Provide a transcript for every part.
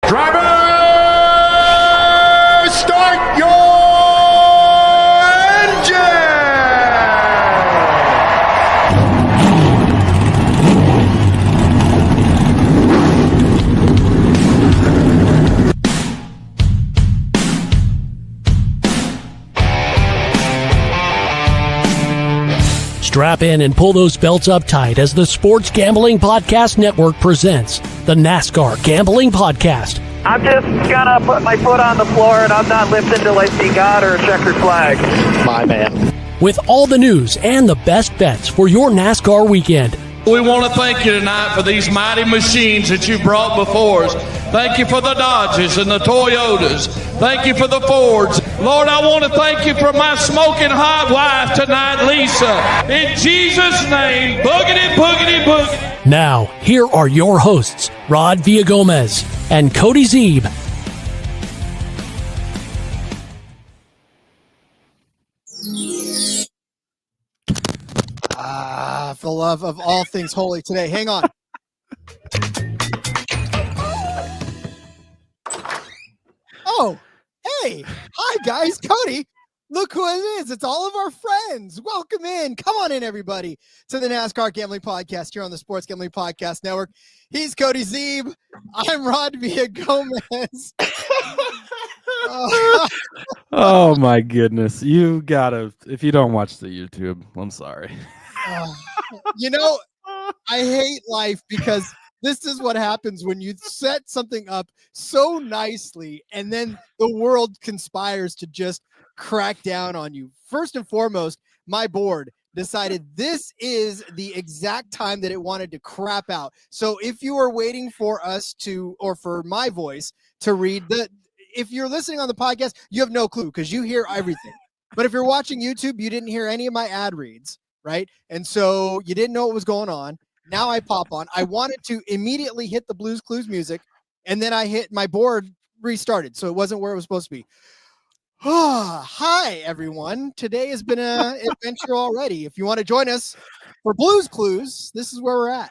Driver, start your engine! Strap in and pull those belts up tight as the Sports Gambling Podcast Network presents the NASCAR Gambling Podcast. I'm just gonna put my foot on the floor and I'm not lifting till I see God or a checkered flag. My man. With all the news and the best bets for your NASCAR weekend. We want to thank you tonight for these mighty machines that you brought before us. Thank you for the Dodges and the Toyotas. Thank you for the Fords. Lord, I want to thank you for my smoking hot wife tonight, Lisa. In Jesus' name, boogity, boogity, boogity. Now, here are your hosts, Rod Villagomez and Cody Zeeb. For the love of all things holy today. Hang on. Oh, hey. Hi, guys. Cody. Look who it is. It's all of our friends. Welcome in. Come on in, everybody, to the NASCAR Gambling Podcast here on the Sports Gambling Podcast Network. He's Cody Zeeb. I'm Rod Villagomez. Oh, my goodness. You gotta, if you don't watch the YouTube, I'm sorry. You know, I hate life because this is what happens when you set something up so nicely and then the world conspires to just crack down on you. First and foremost, my board decided this is the exact time that it wanted to crap out. So if you are waiting for us to, or for my voice to read if you're listening on the podcast, you have no clue because you hear everything. But if you're watching YouTube, you didn't hear any of my ad reads. Right. And so you didn't know what was going on. Now I pop on. I wanted to immediately hit the Blues Clues music, and then I hit my board restarted. So it wasn't where it was supposed to be. Hi, everyone. Today has been an adventure already. If you want to join us for Blues Clues, this is where we're at.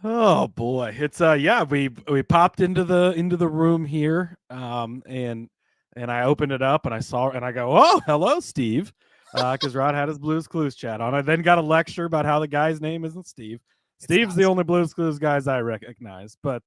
Oh boy. It's we popped into the room here. And I opened it up and I saw and I go, oh, hello, Steve. Because Rod had his Blues Clues chat on. I then got a lecture about how the guy's name isn't Steve. Steve's the only Blues Clues guys I recognize, but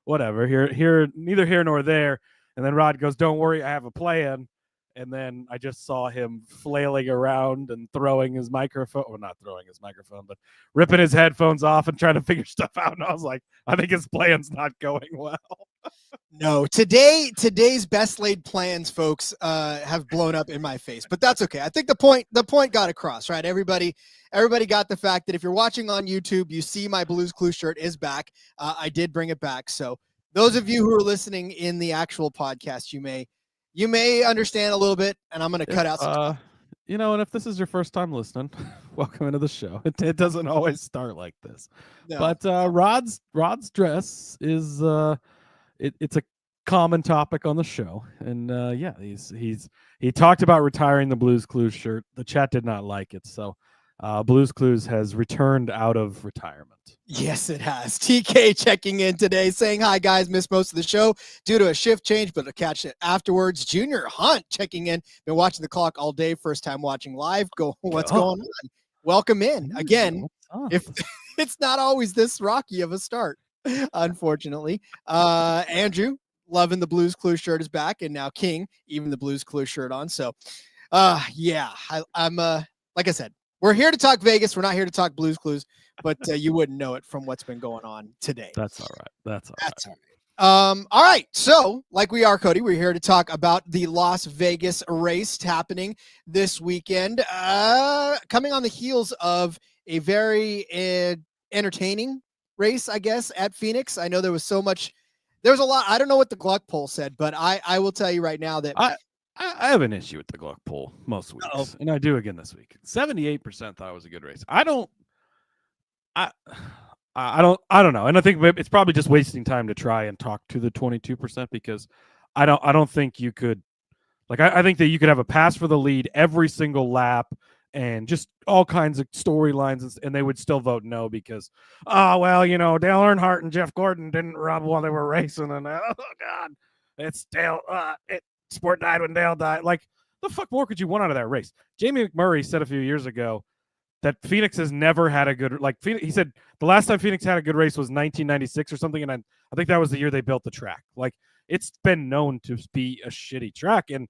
whatever. Here, neither here nor there. And then Rod goes, "Don't worry, I have a plan." And then I just saw him flailing around and throwing his microphone, or not throwing his microphone, but ripping his headphones off and trying to figure stuff out. And I was like, I think his plan's not going well. No, today's best laid plans, folks, have blown up in my face, but that's okay. I think the point got across, right? Everybody got the fact that if you're watching on YouTube, you see my Blues Clues shirt is back. I did bring it back. So those of you who are listening in the actual podcast, you may understand a little bit, and I'm going to cut out some. And if this is your first time listening, welcome into the show. It doesn't always start like this, no. But Rod's dress is it's a common topic on the show. And he talked about retiring the Blues Clues shirt. The chat did not like it, so Blues Clues has returned out of retirement. Yes, it has. TK checking in today saying, hi, guys. Missed most of the show due to a shift change, but I'll catch it afterwards. Junior Hunt checking in. Been watching the clock all day. First time watching live. What's going on? Welcome in. Again, if it's not always this rocky of a start, unfortunately. Andrew, loving the Blues Clues shirt is back. And now King, even the Blues Clues shirt on. So, I'm like I said, we're here to talk Vegas. We're not here to talk Blues Clues, but you wouldn't know it from what's been going on today. That's all right. That's all right. All right. So, like we are, Cody, we're here to talk about the Las Vegas race happening this weekend. Coming on the heels of a very entertaining race, I guess, at Phoenix. I know there was a lot. I don't know what the Gluck poll said, but I will tell you right now that I have an issue with the Gluck poll most weeks, and I do again this week. 78% thought it was a good race. I don't know, and I think it's probably just wasting time to try and talk to the 22% because I don't think you could, like, I think that you could have a pass for the lead every single lap and just all kinds of storylines, and they would still vote no because, Dale Earnhardt and Jeff Gordon didn't rub while they were racing, and oh god, it's Dale. Sport died when Dale died. Like, the fuck more could you want out of that race? Jamie McMurray said a few years ago that Phoenix has never had a good, he said the last time Phoenix had a good race was 1996 or something, and I think that was the year they built the track. Like, it's been known to be a shitty track, and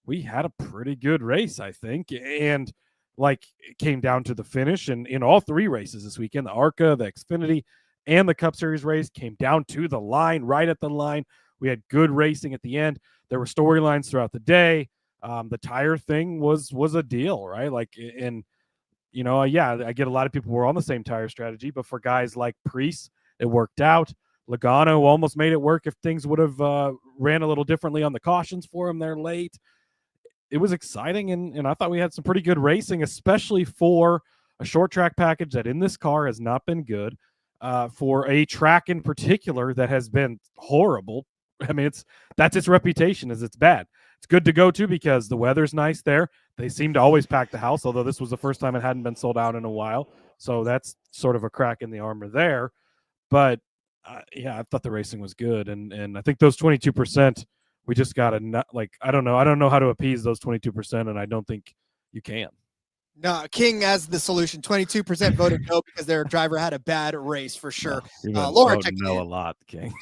we had a pretty good race, I think, and like, it came down to the finish, and in all three races this weekend, the ARCA, the Xfinity, and the Cup Series race came down to the line, right at the line. We had good racing at the end. There were storylines throughout the day. The tire thing was a deal, right? Like, and I get a lot of people who were on the same tire strategy, but for guys like Priest, it worked out. Logano almost made it work if things would have ran a little differently on the cautions for him there late. It was exciting, and I thought we had some pretty good racing, especially for a short track package that in this car has not been good, for a track in particular that has been horrible. I mean, that's its reputation, is it's bad. It's good to go to because the weather's nice there. They seem to always pack the house, although this was the first time it hadn't been sold out in a while. So that's sort of a crack in the armor there. But I thought the racing was good, and I think those 22%, we just got to I don't know how to appease those 22%, and I don't think you can. No, King as the solution. 22% voted no because their driver had a bad race for sure. Laura, know a lot, King.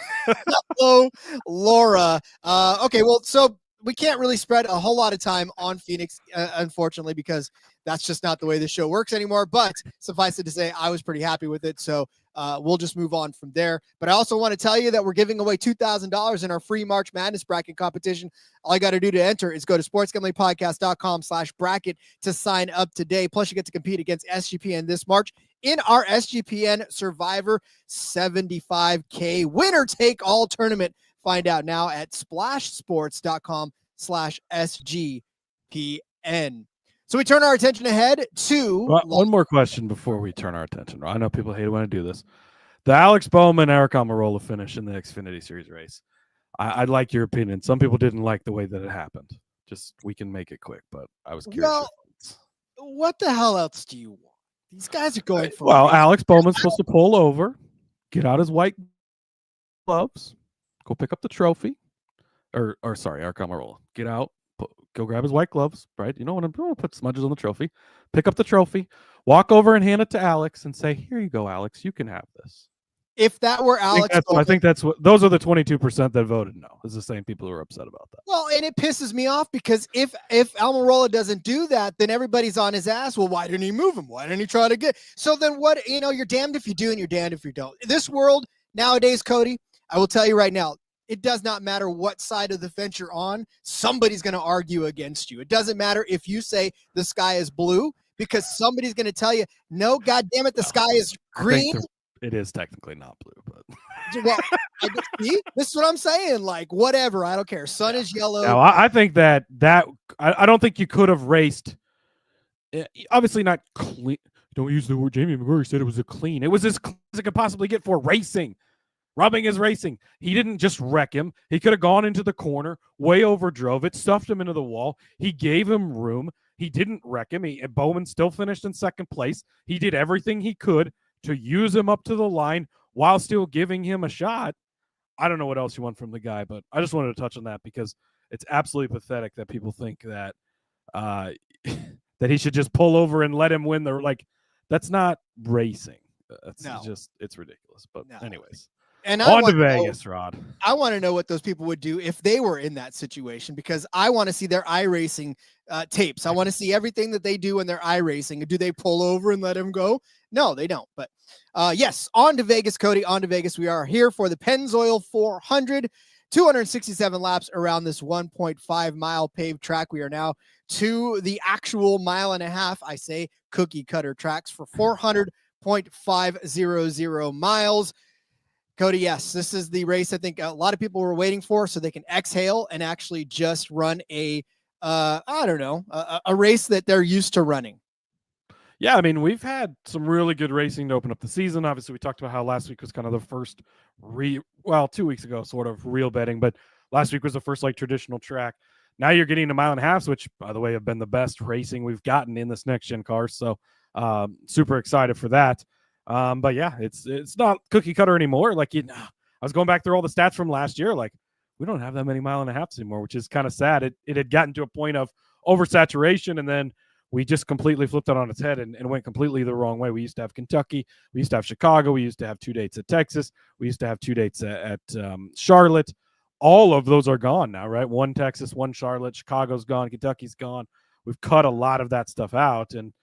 Hello, Laura. Okay, well, so we can't really spread a whole lot of time on Phoenix, unfortunately, because that's just not the way the show works anymore. But suffice it to say, I was pretty happy with it. So we'll just move on from there. But I also want to tell you that we're giving away $2,000 in our free March Madness bracket competition. All you got to do to enter is go to sportsgamblingpodcast.com/bracket to sign up today. Plus, you get to compete against SGPN this March in our SGPN Survivor 75K winner take all tournament. Find out now at splashsports.com/SGPN. So we turn our attention ahead to one more question before we turn our attention. I know people hate when I do this. The Alex Bowman, Eric Almirola finish in the Xfinity Series race. I'd like your opinion. Some people didn't like the way that it happened. Just, we can make it quick, but I was curious. Well, what the hell else do you want? These guys are going for Well, Alex Bowman's supposed to pull over, get out his white gloves, go pick up the trophy. Or sorry, Eric Almirola. Get out. Go grab his white gloves, right? You know what I'm doing? Put smudges on the trophy. Pick up the trophy. Walk over and hand it to Alex and say, "Here you go, Alex. You can have this." If that were Alex, I think that's what those are the 22% that voted no. It's the same people who are upset about that. Well, and it pisses me off because if Almirola doesn't do that, then everybody's on his ass. Well, why didn't he move him? Why didn't he try to get? So then what? You're damned if you do and you're damned if you don't. This world nowadays, Cody, I will tell you right now. It does not matter what side of the fence you're on. Somebody's going to argue against you. It doesn't matter if you say the sky is blue because somebody's going to tell you, no, God damn it, the sky is green. It is technically not blue, but well, see, this is what I'm saying. Like, whatever, I don't care. Sun is yellow. No, I think that I don't think you could have raced. Obviously, not clean. Don't use the word Jamie McMurray said it was a clean. It was as clean as it could possibly get for racing. Rubbing is racing. He didn't just wreck him. He could have gone into the corner, way overdrove it, stuffed him into the wall. He gave him room. He didn't wreck him. Bowman still finished in second place. He did everything he could to use him up to the line while still giving him a shot. I don't know what else you want from the guy, but I just wanted to touch on that because it's absolutely pathetic that people think that that he should just pull over and let him win. That's not racing. It's ridiculous. But anyways. And on to Vegas, Rod. I want to know what those people would do if they were in that situation, because I want to see their iRacing tapes. I want to see everything that they do in their iRacing. Do they pull over and let him go? No, they don't. But yes, on to Vegas, Cody. On to Vegas. We are here for the Pennzoil 400, 267 laps around this 1.5 mile paved track. We are now to the actual mile and a half, I say, cookie cutter tracks for 400.500 miles. Cody, yes, this is the race I think a lot of people were waiting for, so they can exhale and actually just run a race that they're used to running. Yeah, I mean, we've had some really good racing to open up the season. Obviously, we talked about how last week was kind of the first 2 weeks ago, sort of real betting, but last week was the first traditional track. Now you're getting a mile and a half, which, by the way, have been the best racing we've gotten in this next gen car. So super excited for that. But yeah, it's not cookie cutter anymore. I was going back through all the stats from last year. We don't have that many mile and a halves anymore, which is kind of sad. It had gotten to a point of oversaturation, and then we just completely flipped it on its head and went completely the wrong way. We used to have Kentucky. We used to have Chicago. We used to have 2 dates at Texas. We used to have 2 dates at Charlotte. All of those are gone now, right? 1 Texas, 1 Charlotte. Chicago's gone. Kentucky's gone. We've cut a lot of that stuff out. And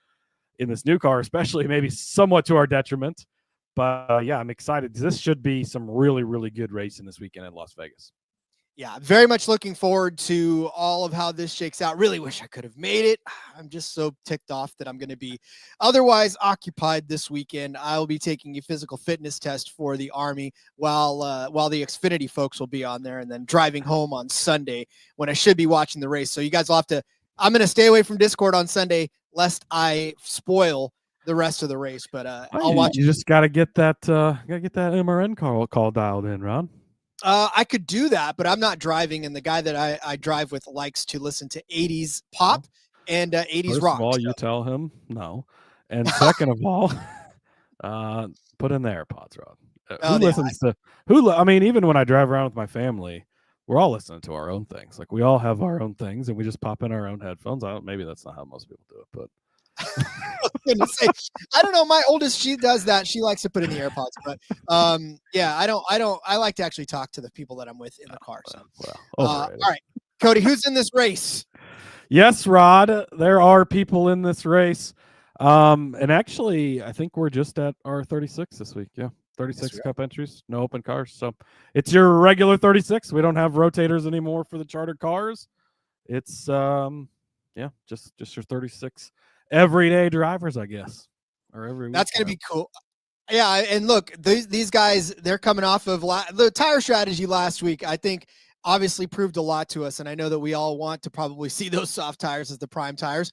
in this new car, especially, maybe somewhat to our detriment. But yeah, I'm excited. This should be some really, really good racing this weekend in Las Vegas. Yeah, very much looking forward to all of how this shakes out. Really wish I could have made it. I'm just so ticked off that I'm going to be otherwise occupied this weekend. I'll be taking a physical fitness test for the Army while the Xfinity folks will be on there, and then driving home on Sunday when I should be watching the race. So you guys will have to, I'm going to stay away from Discord on Sunday lest I spoil the rest of the race, but I'll watch. You just got to get that MRN call dialed in, Ron. I could do that, but I'm not driving, and the guy that I drive with likes to listen to 80s pop and 80s rock. First of all, you tell him no, and second of all, put in the AirPods, Rod. I mean, even when I drive around with my family, we're all listening to our own things. We all have our own things, and we just pop in our own headphones. Maybe that's not how most people do it, but I don't know. My oldest, she does that. She likes to put in the AirPods, but yeah, I don't. I like to actually talk to the people that I'm with in the car. So, all right, Cody, who's in this race? Yes, Rod, there are people in this race. And actually, I think we're just at our 36 this week. Yeah, 36 Cup entries, no open cars. So it's your regular 36. We don't have rotators anymore for the chartered cars. It's just your 36 everyday drivers, I guess. Or every That's going to be cool. Yeah, and look, these guys, they're coming off of the tire strategy last week. I think obviously proved a lot to us, and I know that we all want to probably see those soft tires as the prime tires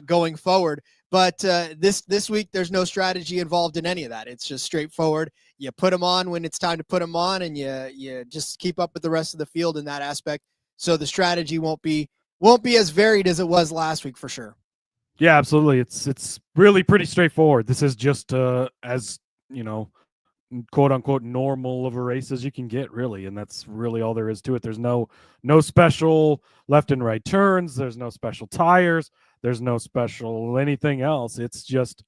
going forward. But this week, there's no strategy involved in any of that. It's just straightforward. You put them on when it's time to put them on, and you just keep up with the rest of the field in that aspect. So the strategy won't be as varied as it was last week for sure. Yeah, absolutely. It's really pretty straightforward. This is just as quote unquote normal of a race as you can get, really, and that's really all there is to it. There's no special left and right turns. There's no special tires. There's no special anything else. It's just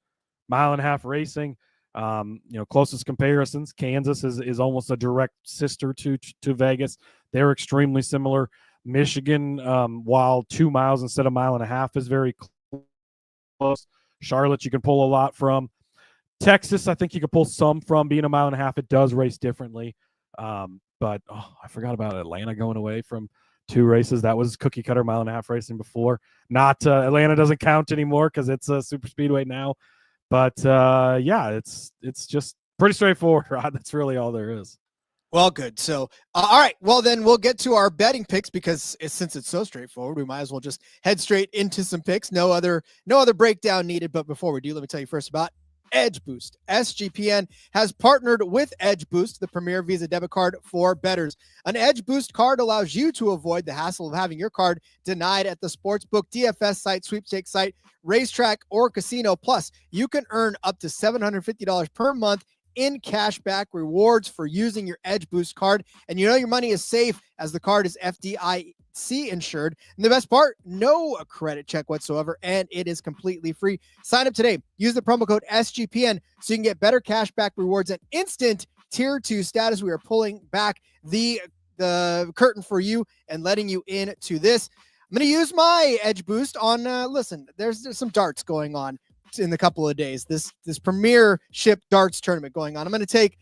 mile and a half racing. Closest comparisons, Kansas is almost a direct sister to Vegas. They're extremely similar. Michigan, while 2 miles instead of mile and a half, is very close. Charlotte, you can pull a lot from. Texas, I think you could pull some from. Being a mile and a half, it does race differently. But I forgot about Atlanta going away from 2 races. That was cookie cutter mile and a half racing before. Not Atlanta doesn't count anymore because it's a super speedway now. But yeah, it's just pretty straightforward, Rod. That's really all there is. Well, good. So, all right. Well, then we'll get to our betting picks because since it's so straightforward, we might as well just head straight into some picks. No other breakdown needed. But before we do, let me tell you first about Edge Boost. SGPN has partnered with Edge Boost, the premier Visa debit card for bettors. An Edge Boost card allows you to avoid the hassle of having your card denied at the sportsbook, DFS site, sweepstakes site, racetrack, or casino. Plus, you can earn up to $750 per month in cashback rewards for using your Edge Boost card. And you know your money is safe as the card is FDIC insured. And the best part, no credit check whatsoever, and it is completely free. Sign up today. Use the promo code SGPN so you can get better cashback rewards and instant tier 2 status. We are pulling back the curtain for you and letting you into this. I'm going to use my Edge Boost on, listen, there's some darts going on in a couple of days. This premiership darts tournament going on. I'm going to take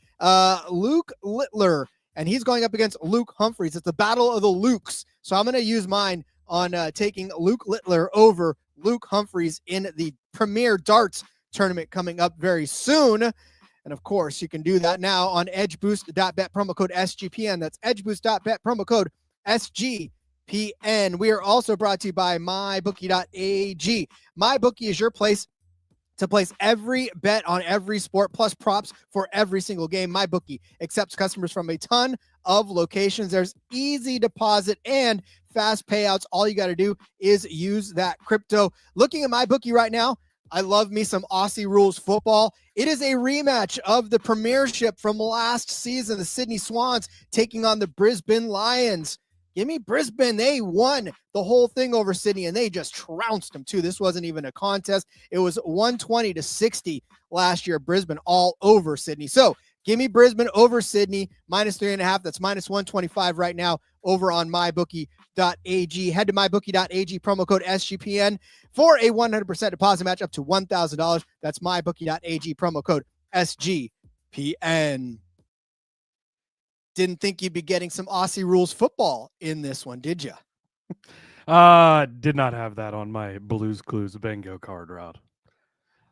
Luke Littler, and he's going up against Luke Humphreys. It's the battle of the Lukes. So I'm going to use mine on taking Luke Littler over Luke Humphreys in the premier darts tournament coming up very soon. And of course, you can do that now on edgeboost.bet, promo code SGPN. That's edgeboost.bet, promo code SGPN. We are also brought to you by mybookie.ag. MyBookie is your place to place every bet on every sport, plus props for every single game. MyBookie accepts customers from a ton of locations. There's easy deposit and fast payouts. All you got to do is use that crypto. Looking at MyBookie right now, I love me some Aussie rules football. It is a rematch of the premiership from last season. The Sydney Swans taking on the Brisbane Lions. Give me Brisbane. They won the whole thing over Sydney, and they just trounced them, too. This wasn't even a contest. It was 120-60 last year. Brisbane all over Sydney. So give me Brisbane over Sydney, -3.5. That's -125 right now over on mybookie.ag. Head to mybookie.ag, promo code SGPN for a 100% deposit match up to $1,000. That's mybookie.ag, promo code SGPN. Didn't think you'd be getting some Aussie rules football in this one, did you? Did not have that on my Blues Clues bingo card, Rod.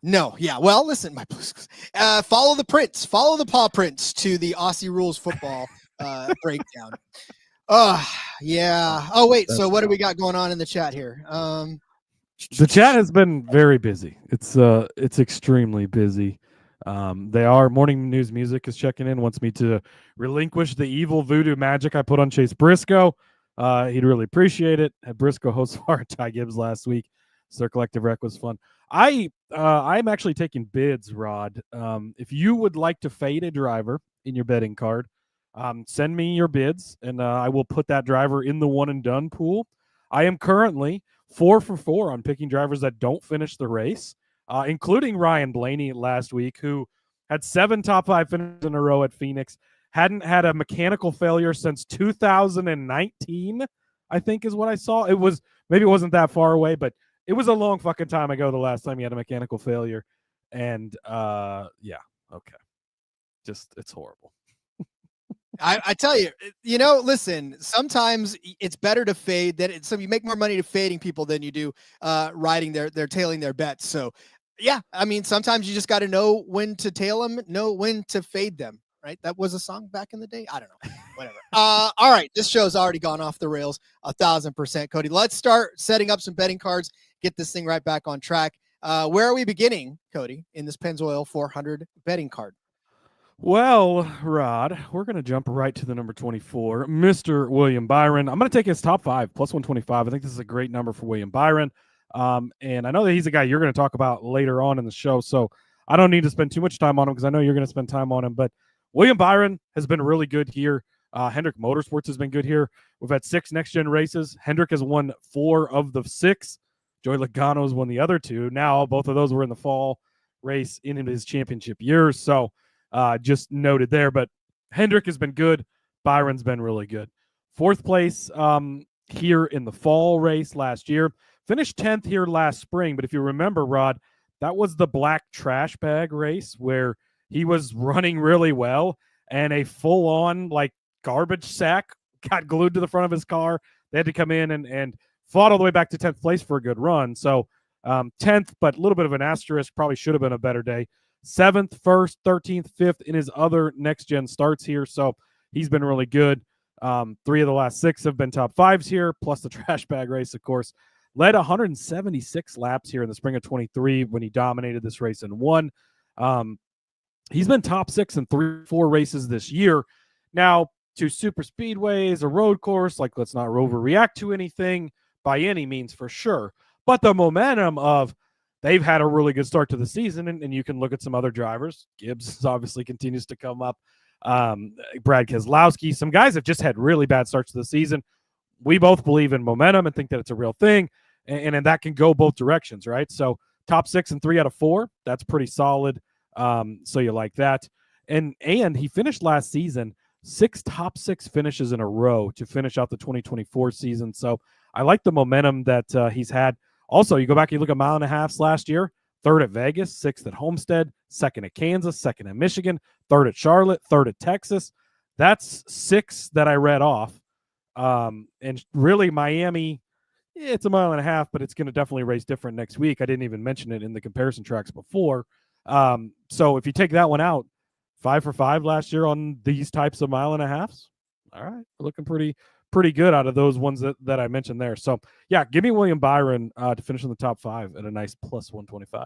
No, yeah. Well, listen, my Blues Clues. Follow the prints, follow the paw prints to the Aussie rules football breakdown. Yeah. Oh, wait. So what do we got going on in the chat here? The chat has been very busy. It's extremely busy. They are Morning News Music is checking in, wants me to relinquish the evil voodoo magic I put on Chase Briscoe. He'd really appreciate it. Had Briscoe host for Ty Gibbs last week. So their collective wreck was fun. I'm actually taking bids, Rod. If you would like to fade a driver in your betting card, send me your bids, and I will put that driver in the one and done pool. I am currently 4 for 4 on picking drivers that don't finish the race. Including Ryan Blaney last week, who had 7 top 5 finishes in a row at Phoenix, hadn't had a mechanical failure since 2019, I think is what I saw. Maybe it wasn't that far away, but it was a long fucking time ago the last time he had a mechanical failure. And yeah, okay. Just, it's horrible. I tell you, listen, sometimes it's better to fade so you make more money to fading people than you do riding tailing their bets. So yeah, I mean, sometimes you just got to know when to tail them, know when to fade them, right? That was a song back in the day. I don't know, whatever. All right. This show's already gone off the rails 1,000%. Cody, let's start setting up some betting cards, get this thing right back on track. Where are we beginning, Cody, in this Pennzoil 400 betting card? Well, Rod, we're going to jump right to the number 24, Mr. William Byron. I'm going to take his top 5, +125. I think this is a great number for William Byron. And I know that he's a guy you're going to talk about later on in the show, so I don't need to spend too much time on him because I know you're going to spend time on him. But William Byron has been really good here. Hendrick Motorsports has been good here. We've had 6 next-gen races. Hendrick has won 4 of the 6. Joey Logano has won the other 2. Now, both of those were in the fall race in his championship years. So just noted there. But Hendrick has been good. Byron's been really good. 4th place here in the fall race last year. Finished 10th here last spring. But if you remember, Rod, that was the black trash bag race where he was running really well and a full-on like garbage sack got glued to the front of his car. They had to come in and fought all the way back to 10th place for a good run. So 10th, but a little bit of an asterisk. Probably should have been a better day. 7th, 1st, 13th, 5th in his other next-gen starts here. So he's been really good. 3 of the last 6 have been top 5s here, plus the trash bag race, of course. Led 176 laps here in the spring of 23 when he dominated this race and won. He's been top 6 in 3-4 races this year. Now, to super speedways, a road course, like, let's not overreact to anything by any means, for sure. But the momentum of they've had a really good start to the season, and you can look at some other drivers. Gibbs obviously continues to come up. Brad Keselowski. Some guys have just had really bad starts to the season. We both believe in momentum and think that it's a real thing, and that can go both directions, right? So top 6 in 3 out of 4, that's pretty solid. So you like that. And he finished last season 6 top 6 finishes in a row to finish out the 2024 season. So I like the momentum that he's had. Also, you go back, you look at mile and a half last year, 3rd at Vegas, 6th at Homestead, 2nd at Kansas, 2nd at Michigan, 3rd at Charlotte, 3rd at Texas. That's 6 that I read off. And really Miami, it's a mile and a half, but it's going to definitely race different next week. I didn't even mention it in the comparison tracks before. So if you take that one out, 5 for 5 last year on these types of mile and a halves. All right. We're looking pretty good out of those ones that I mentioned there. So yeah, give me William Byron to finish in the top 5 at a nice plus 125.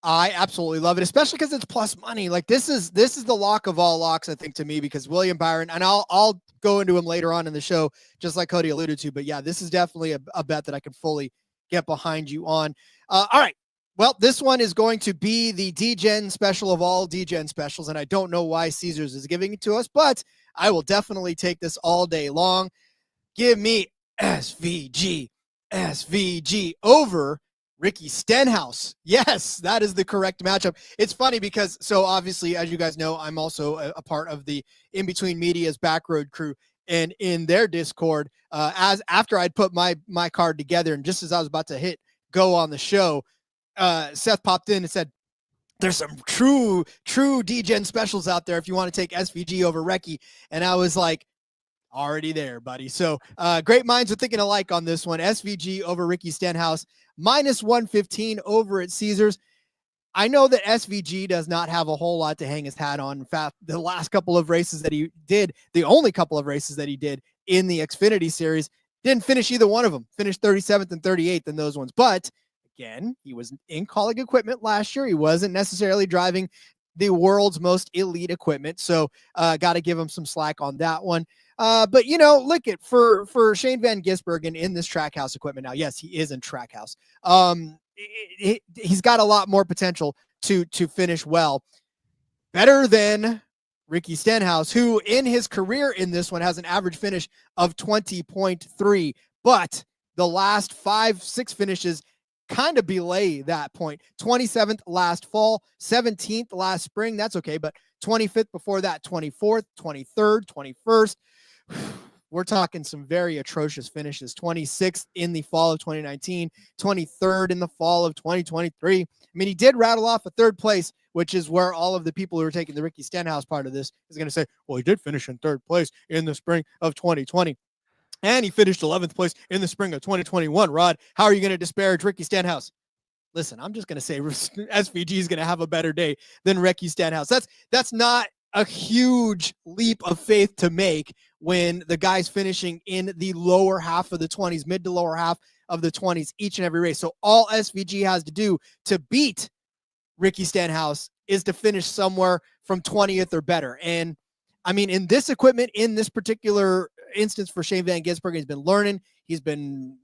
I absolutely love it, especially because it's plus money. Like this is the lock of all locks, I think, to me, because William Byron, and I'll go into him later on in the show, just like Cody alluded to. But yeah, this is definitely a bet that I can fully get behind you on. All right. Well, this one is going to be the DGen special of all DGen specials, and I don't know why Caesars is giving it to us, but I will definitely take this all day long. Give me SVG over Ricky Stenhouse. Yes, that is the correct matchup. It's funny because, so obviously, as you guys know, I'm also a part of the In Between Media's Backroad crew, and in their Discord, after I'd put my card together, and just as I was about to hit go on the show, Seth popped in and said, there's some true DGen specials out there if you want to take SVG over Recce. And I was like, already there, buddy. So great minds are thinking alike on this one. SVG over Ricky Stenhouse, minus 115 over at Caesars. I know that SVG does not have a whole lot to hang his hat on. In fact, the last couple of races that he did, the only couple of races that he did in the Xfinity Series, didn't finish either one of them. Finished 37th and 38th in those ones. But again, he was in Kaulig equipment last year. He wasn't necessarily driving the world's most elite equipment. So got to give him some slack on that one. But, you know, look at for Shane Van Gisbergen in this Trackhouse equipment. Now, yes, he is in Trackhouse. He's got a lot more potential to finish well. Better than Ricky Stenhouse, who in his career in this one has an average finish of 20.3. But the last 5-6 finishes kind of belay that point. 27th last fall, 17th last spring. That's okay. But 25th before that, 24th, 23rd, 21st. We're talking some very atrocious finishes. 26th in the fall of 2019, 23rd in the fall of 2023. I mean, he did rattle off a 3rd place, which is where all of the people who are taking the Ricky Stenhouse part of this is going to say, well, he did finish in 3rd place in the spring of 2020. And he finished 11th place in the spring of 2021. Rod, how are you going to disparage Ricky Stenhouse? Listen, I'm just going to say SVG is going to have a better day than Ricky Stenhouse. That's not a huge leap of faith to make when the guy's finishing in the lower half of the 20s, mid to lower half of the 20s each and every race. So all SVG has to do to beat Ricky Stenhouse is to finish somewhere from 20th or better. And I mean, in this equipment, in this particular instance for Shane Van Gisbergen, he's been learning. He's been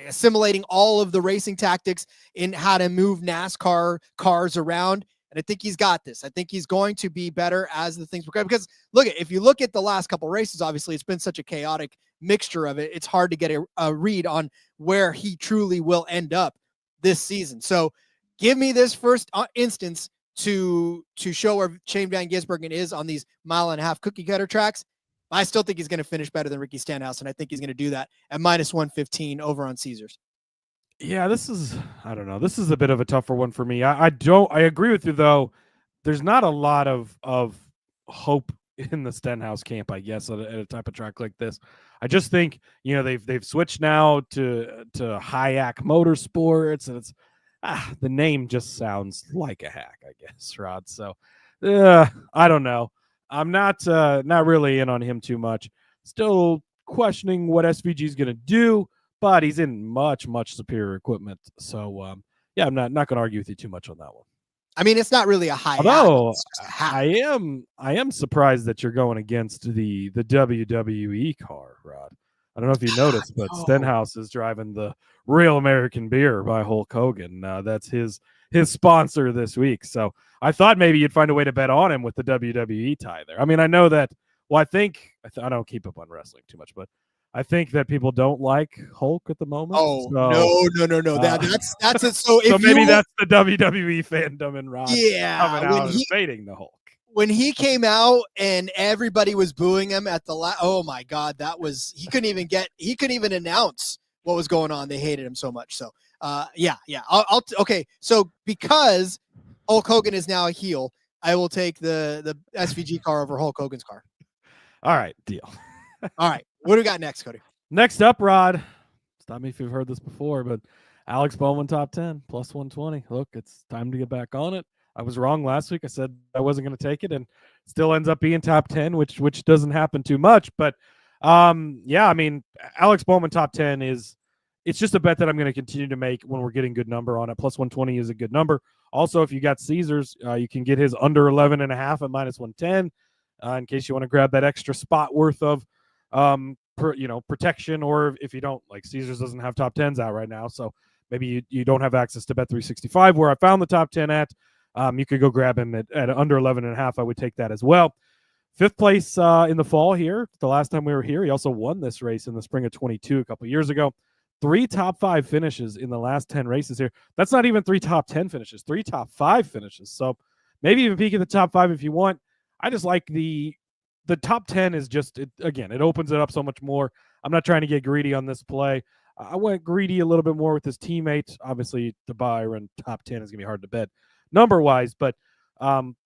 assimilating all of the racing tactics in how to move NASCAR cars around. And I think he's got this. I think he's going to be better as the things progress. Because look, if you look at the last couple races, obviously it's been such a chaotic mixture of it. It's hard to get a read on where he truly will end up this season. So give me this first instance to show where Shane Van Gisbergen is on these mile-and-a-half cookie cutter tracks. I still think he's going to finish better than Ricky Stenhouse, and I think he's going to do that at minus 115 over on Caesars. Yeah, I don't know. This is a bit of a tougher one for me. I agree with you, though. There's not a lot of hope in the Stenhouse camp, I guess, at a type of track like this. I just think, you know, they've switched now to Hayek Motorsports, and it's the name just sounds like a hack, I guess, Rod. So I don't know. I'm not really in on him too much. Still questioning what SVG is going to do, but he's in much, much superior equipment. So, yeah, I'm not going to argue with you too much on that one. I mean, it's not really a high. Although hack. I am surprised that you're going against the WWE car, Rod. I don't know if you noticed, but Stenhouse is driving the Real American Beer by Hulk Hogan. That's his sponsor this week. So I thought maybe you'd find a way to bet on him with the WWE tie there. I mean, I know that. Well, I don't keep up on wrestling too much, but I think that people don't like Hulk at the moment. Oh, so, no. That's it. So maybe that's the WWE fandom and Rod coming out and fading the Hulk. When he came out and everybody was booing him at the oh my God, he couldn't even announce what was going on. They hated him so much. So yeah. Okay. So because Hulk Hogan is now a heel, I will take the SVG car over Hulk Hogan's car. All right, deal. All right. What do we got next, Cody? Next up, Rod. Stop me if you've heard this before, but Alex Bowman top 10 plus 120. Look, it's time to get back on it. I was wrong last week. I said I wasn't going to take it, and still ends up being top 10, which doesn't happen too much. But yeah, I mean, Alex Bowman top 10 it's just a bet that I'm going to continue to make when we're getting good number on it. Plus 120 is a good number. Also, if you got Caesars, you can get his under 11.5 at minus 110 in case you want to grab that extra spot worth of protection, or if you don't, like Caesars doesn't have top 10s out right now, so maybe you don't have access to Bet365 where I found the top 10 at. You could go grab him at under 11.5. I would take that as well. Fifth place in the fall here. The last time we were here, he also won this race in the spring of 22 a couple years ago. 3 top 5 finishes in the last 10 races here. That's not even 3 top 10 finishes, 3 top 5 finishes. So maybe even peek at the top 5 if you want. I just like the top 10 is just, it opens it up so much more. I'm not trying to get greedy on this play. I went greedy a little bit more with his teammate. Obviously, the Byron top 10 is going to be hard to bet number-wise, but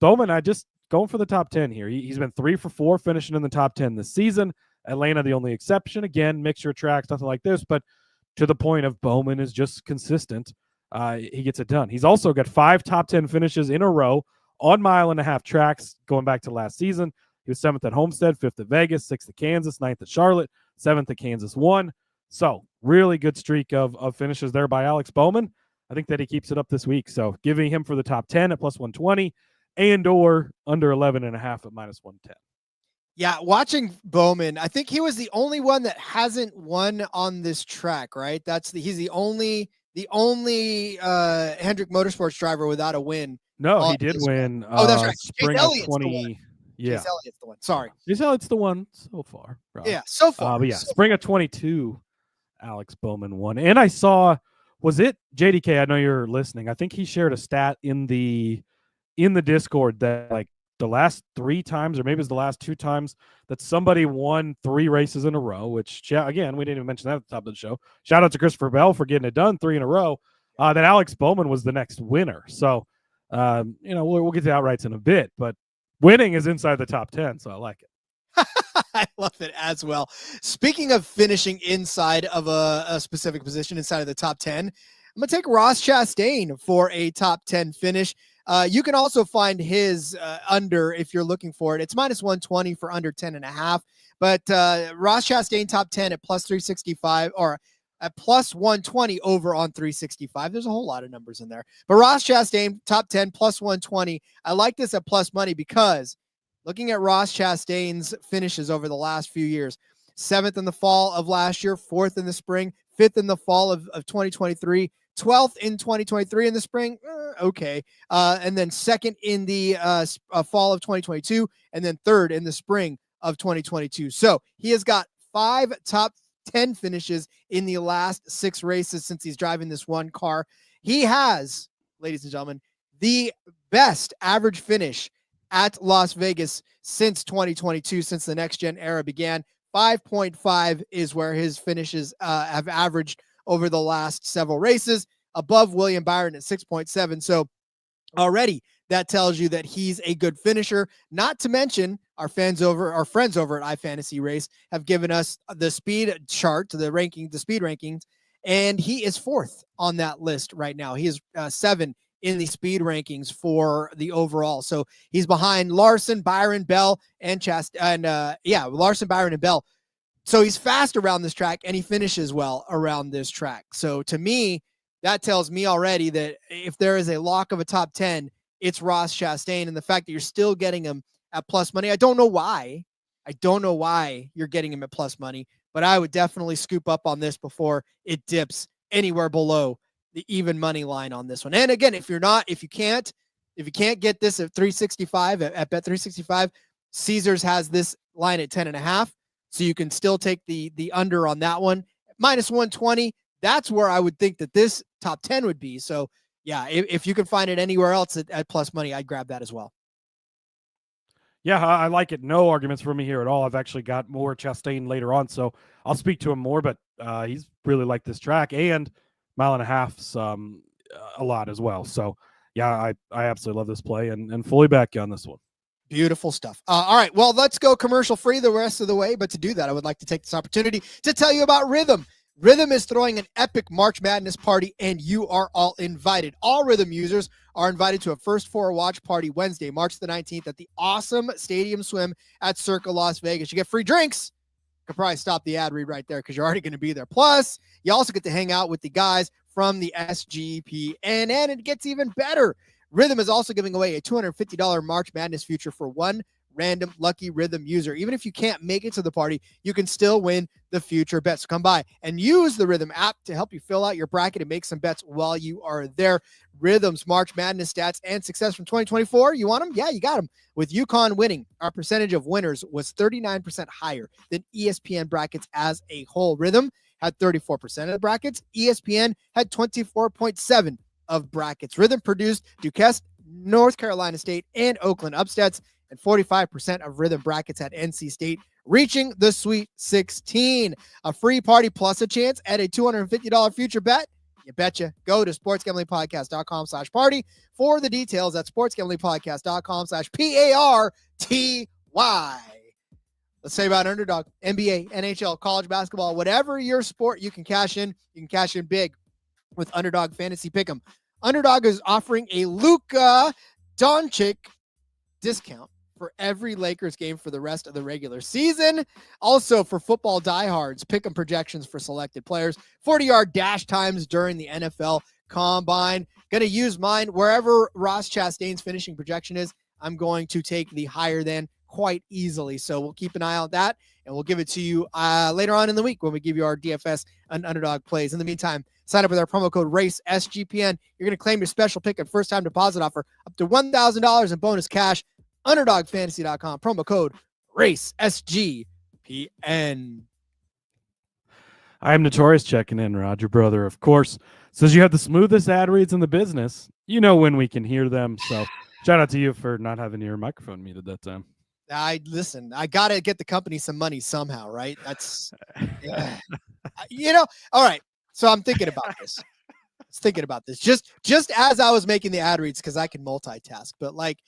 Bowman, I just going for the top 10 here. He's been 3 for 4 finishing in the top 10 this season. Atlanta, the only exception. Again, mixture of tracks, nothing like this, but to the point of Bowman is just consistent. He gets it done. He's also got 5 top 10 finishes in a row on 1.5-mile tracks going back to last season. He was 7th at Homestead, 5th at Vegas, 6th at Kansas, 9th at Charlotte, 7th at Kansas 1. So really good streak of finishes there by Alex Bowman. I think that he keeps it up this week. So giving him for the top 10 at plus 120 and or under 11.5 at minus 110. Yeah, watching Bowman, I think he was the only one that hasn't won on this track, right? He's the only Hendrick Motorsports driver without a win. No, he did win. Oh, that's right. Spring of 20. Yeah, Chase Elliott's the one. Sorry, Chase Elliott's the one so far. Right? Yeah, so far. But yeah, spring of 22, Alex Bowman won, and I saw. Was it JDK? I know you're listening. I think he shared a stat in the Discord that like the last 3 times, or maybe it's the last 2 times that somebody won 3 races in a row. Which again, we didn't even mention that at the top of the show. Shout out to Christopher Bell for getting it done 3 in a row. That Alex Bowman was the next winner. So we'll get to outrights in a bit, but winning is inside the top 10, so I like it. I love it as well. Speaking of finishing inside of a specific position inside of the top 10, I'm going to take Ross Chastain for a top 10 finish. You can also find his under if you're looking for it. It's minus 120 for under 10.5. But Ross Chastain top 10 at plus 365 or at plus 120 over on 365. There's a whole lot of numbers in there. But Ross Chastain top 10 plus 120. I like this at plus money because looking at Ross Chastain's finishes over the last few years, 7th in the fall of last year, 4th in the spring, 5th in the fall of 2023, 12th in 2023 in the spring, okay. And then 2nd in the fall of 2022, and then 3rd in the spring of 2022. So he has got 5 top 10 finishes in the last 6 races since he's driving this one car. He has, ladies and gentlemen, the best average finish at Las Vegas since 2022, since the next gen era began. 5.5 is where his finishes have averaged over the last several races, above William Byron at 6.7. So already that tells you that he's a good finisher. Not to mention our friends over at iFantasy Race have given us the speed chart, the speed rankings, and he is 4th on that list right now. He is 7 in the speed rankings for the overall. So he's behind Larson, Byron, Bell, and Larson, Byron, and Bell. So he's fast around this track and he finishes well around this track. So to me, that tells me already that if there is a lock of a top 10, it's Ross Chastain. And the fact that you're still getting him at plus money, I don't know why. I don't know why you're getting him at plus money, but I would definitely scoop up on this before it dips anywhere below the even money line on this one. And again, if you can't get this at 365 at Bet 365, Caesars has this line at 10.5. So you can still take the under on that one. Minus 120. That's where I would think that this top 10 would be. So yeah, if you can find it anywhere else at plus money, I'd grab that as well. Yeah, I like it. No arguments for me here at all. I've actually got more Chastain later on, so I'll speak to him more, but he's really liked this track, and 1.5 miles a lot as well. So yeah, I absolutely love this play and fully back you on this one. Beautiful stuff. All right, well, let's go commercial free the rest of the way. But to do that, I would like to take this opportunity to tell you about Rhythm. Rhythm is throwing an epic March Madness party, and you are all invited. All Rhythm users are invited to a First Four watch party Wednesday, March the 19th at the awesome Stadium Swim at Circa Las Vegas. You get free drinks. You could probably stop the ad read right there because you're already going to be there. Plus, you also get to hang out with the guys from the SGPN, and it gets even better. Rhythm is also giving away a $250 March Madness future for one random lucky Rhythm user. Even if you can't make it to the party, you can still win the future bets. So come by and use the Rhythm app to help you fill out your bracket and make some bets while you are there. Rhythm's March Madness stats and success from 2024. You want them? Yeah, you got them. With UConn winning, our percentage of winners was 39% higher than ESPN brackets as a whole. Rhythm had 34% of the brackets. ESPN had 24.7% of brackets. Rhythm produced Duquesne, North Carolina State, and Oakland upsets, and 45% of Rhythm brackets had NC State reaching the Sweet 16. A free party plus a chance at a $250 future bet. You betcha. Go to sportsgamblingpodcast.com/party for the details. That's sportsgamblingpodcast.com/PARTY. Let's say about Underdog, NBA, NHL, college basketball, whatever your sport, you can cash in. You can cash in big with Underdog Fantasy Pick'em. Underdog is offering a Luka Doncic discount for every Lakers game for the rest of the regular season. Also for football diehards, Pick'em projections for selected players, 40-yard dash times during the NFL Combine. Going to use mine wherever Ross Chastain's finishing projection is. I'm going to take the higher than quite easily. So we'll keep an eye on that, and we'll give it to you later on in the week when we give you our DFS and Underdog plays. In the meantime, sign up with our promo code RACESGPN. You're going to claim your special pick and first-time deposit offer up to $1,000 in bonus cash. UnderdogFantasy.com, promo code RACESGPN. I am Notorious checking in, Roger, brother, of course. Says you have the smoothest ad reads in the business. You know when we can hear them, so shout out to you for not having your microphone muted that time. I got to get the company some money somehow, right? That's, yeah. All right. So I'm thinking about this. Just as I was making the ad reads, because I can multitask, but like,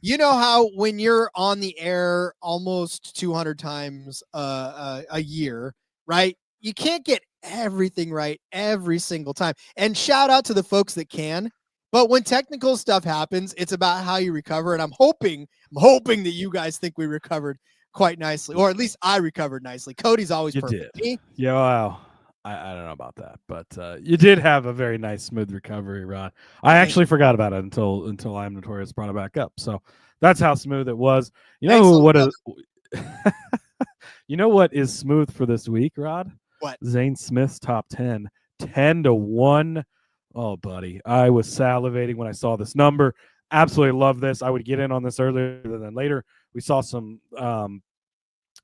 you know how when you're on the air almost 200 times a year, right? You can't get everything right every single time. And shout out to the folks that can. But when technical stuff happens, it's about how you recover. And I'm hoping that you guys think we recovered quite nicely, or at least I recovered nicely. Cody's always perfect. Did. Yeah, wow. I don't know about that, but you did have a very nice, smooth recovery, Ron. I actually forgot about it until I'm Notorious brought it back up. So that's how smooth it was. You know what is smooth for this week, Rod? What? Zane Smith's top 10, 10-1. Oh, buddy, I was salivating when I saw this number. Absolutely love this. I would get in on this earlier than later. We saw some.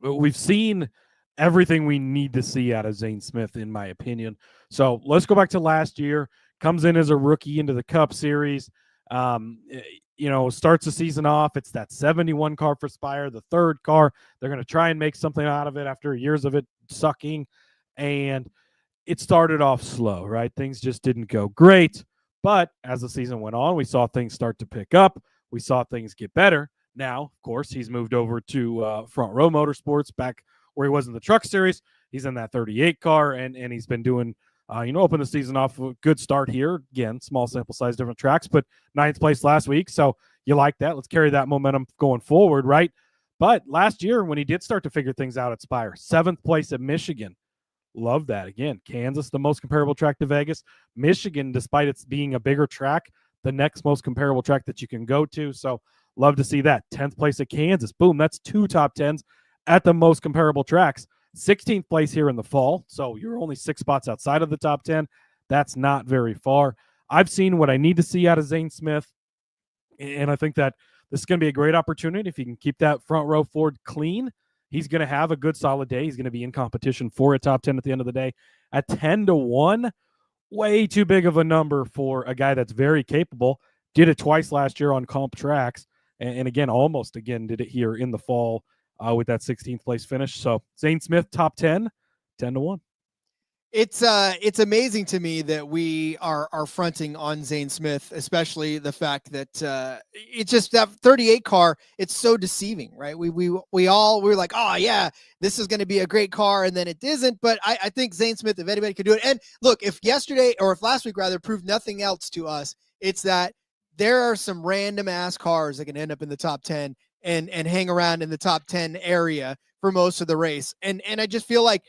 We've seen everything we need to see out of Zane Smith, in my opinion. So let's go back to last year. Comes in as a rookie into the Cup Series. Starts the season off. It's that 71 car for Spire, the third car. They're going to try and make something out of it after years of it sucking. And it started off slow, right? Things just didn't go great. But as the season went on, we saw things start to pick up. We saw things get better. Now, of course, he's moved over to Front Row Motorsports, back where he was in the Truck Series. He's in that 38 car, and he's been doing, open the season off with a good start here. Again, small sample size, different tracks, but 9th place last week. So you like that. Let's carry that momentum going forward, right? But last year, when he did start to figure things out at Spire, 7th place at Michigan, love that. Again, Kansas, the most comparable track to Vegas. Michigan, despite it being a bigger track, the next most comparable track that you can go to. So love to see that. 10th place at Kansas. Boom, that's 2 top 10s at the most comparable tracks. 16th place here in the fall. So you're only 6 spots outside of the top 10. That's not very far. I've seen what I need to see out of Zane Smith, and I think that this is going to be a great opportunity. If he can keep that front row Ford clean, he's going to have a good solid day. He's going to be in competition for a top 10 at the end of the day. At 10-1, way too big of a number for a guy that's very capable. Did it twice last year on comp tracks, and again, almost again did it here in the fall with that 16th place finish. So Zane Smith, top 10, 10-1. It's amazing to me that we are fronting on Zane Smith, especially the fact that it's just that 38 car. It's so deceiving, right? We're like, oh yeah, this is going to be a great car, and then it isn't. But I think Zane Smith, if anybody could do it, and look, if yesterday or if last week rather proved nothing else to us, it's that there are some random ass cars that can end up in the top 10 and hang around in the top 10 area for most of the race, and I just feel like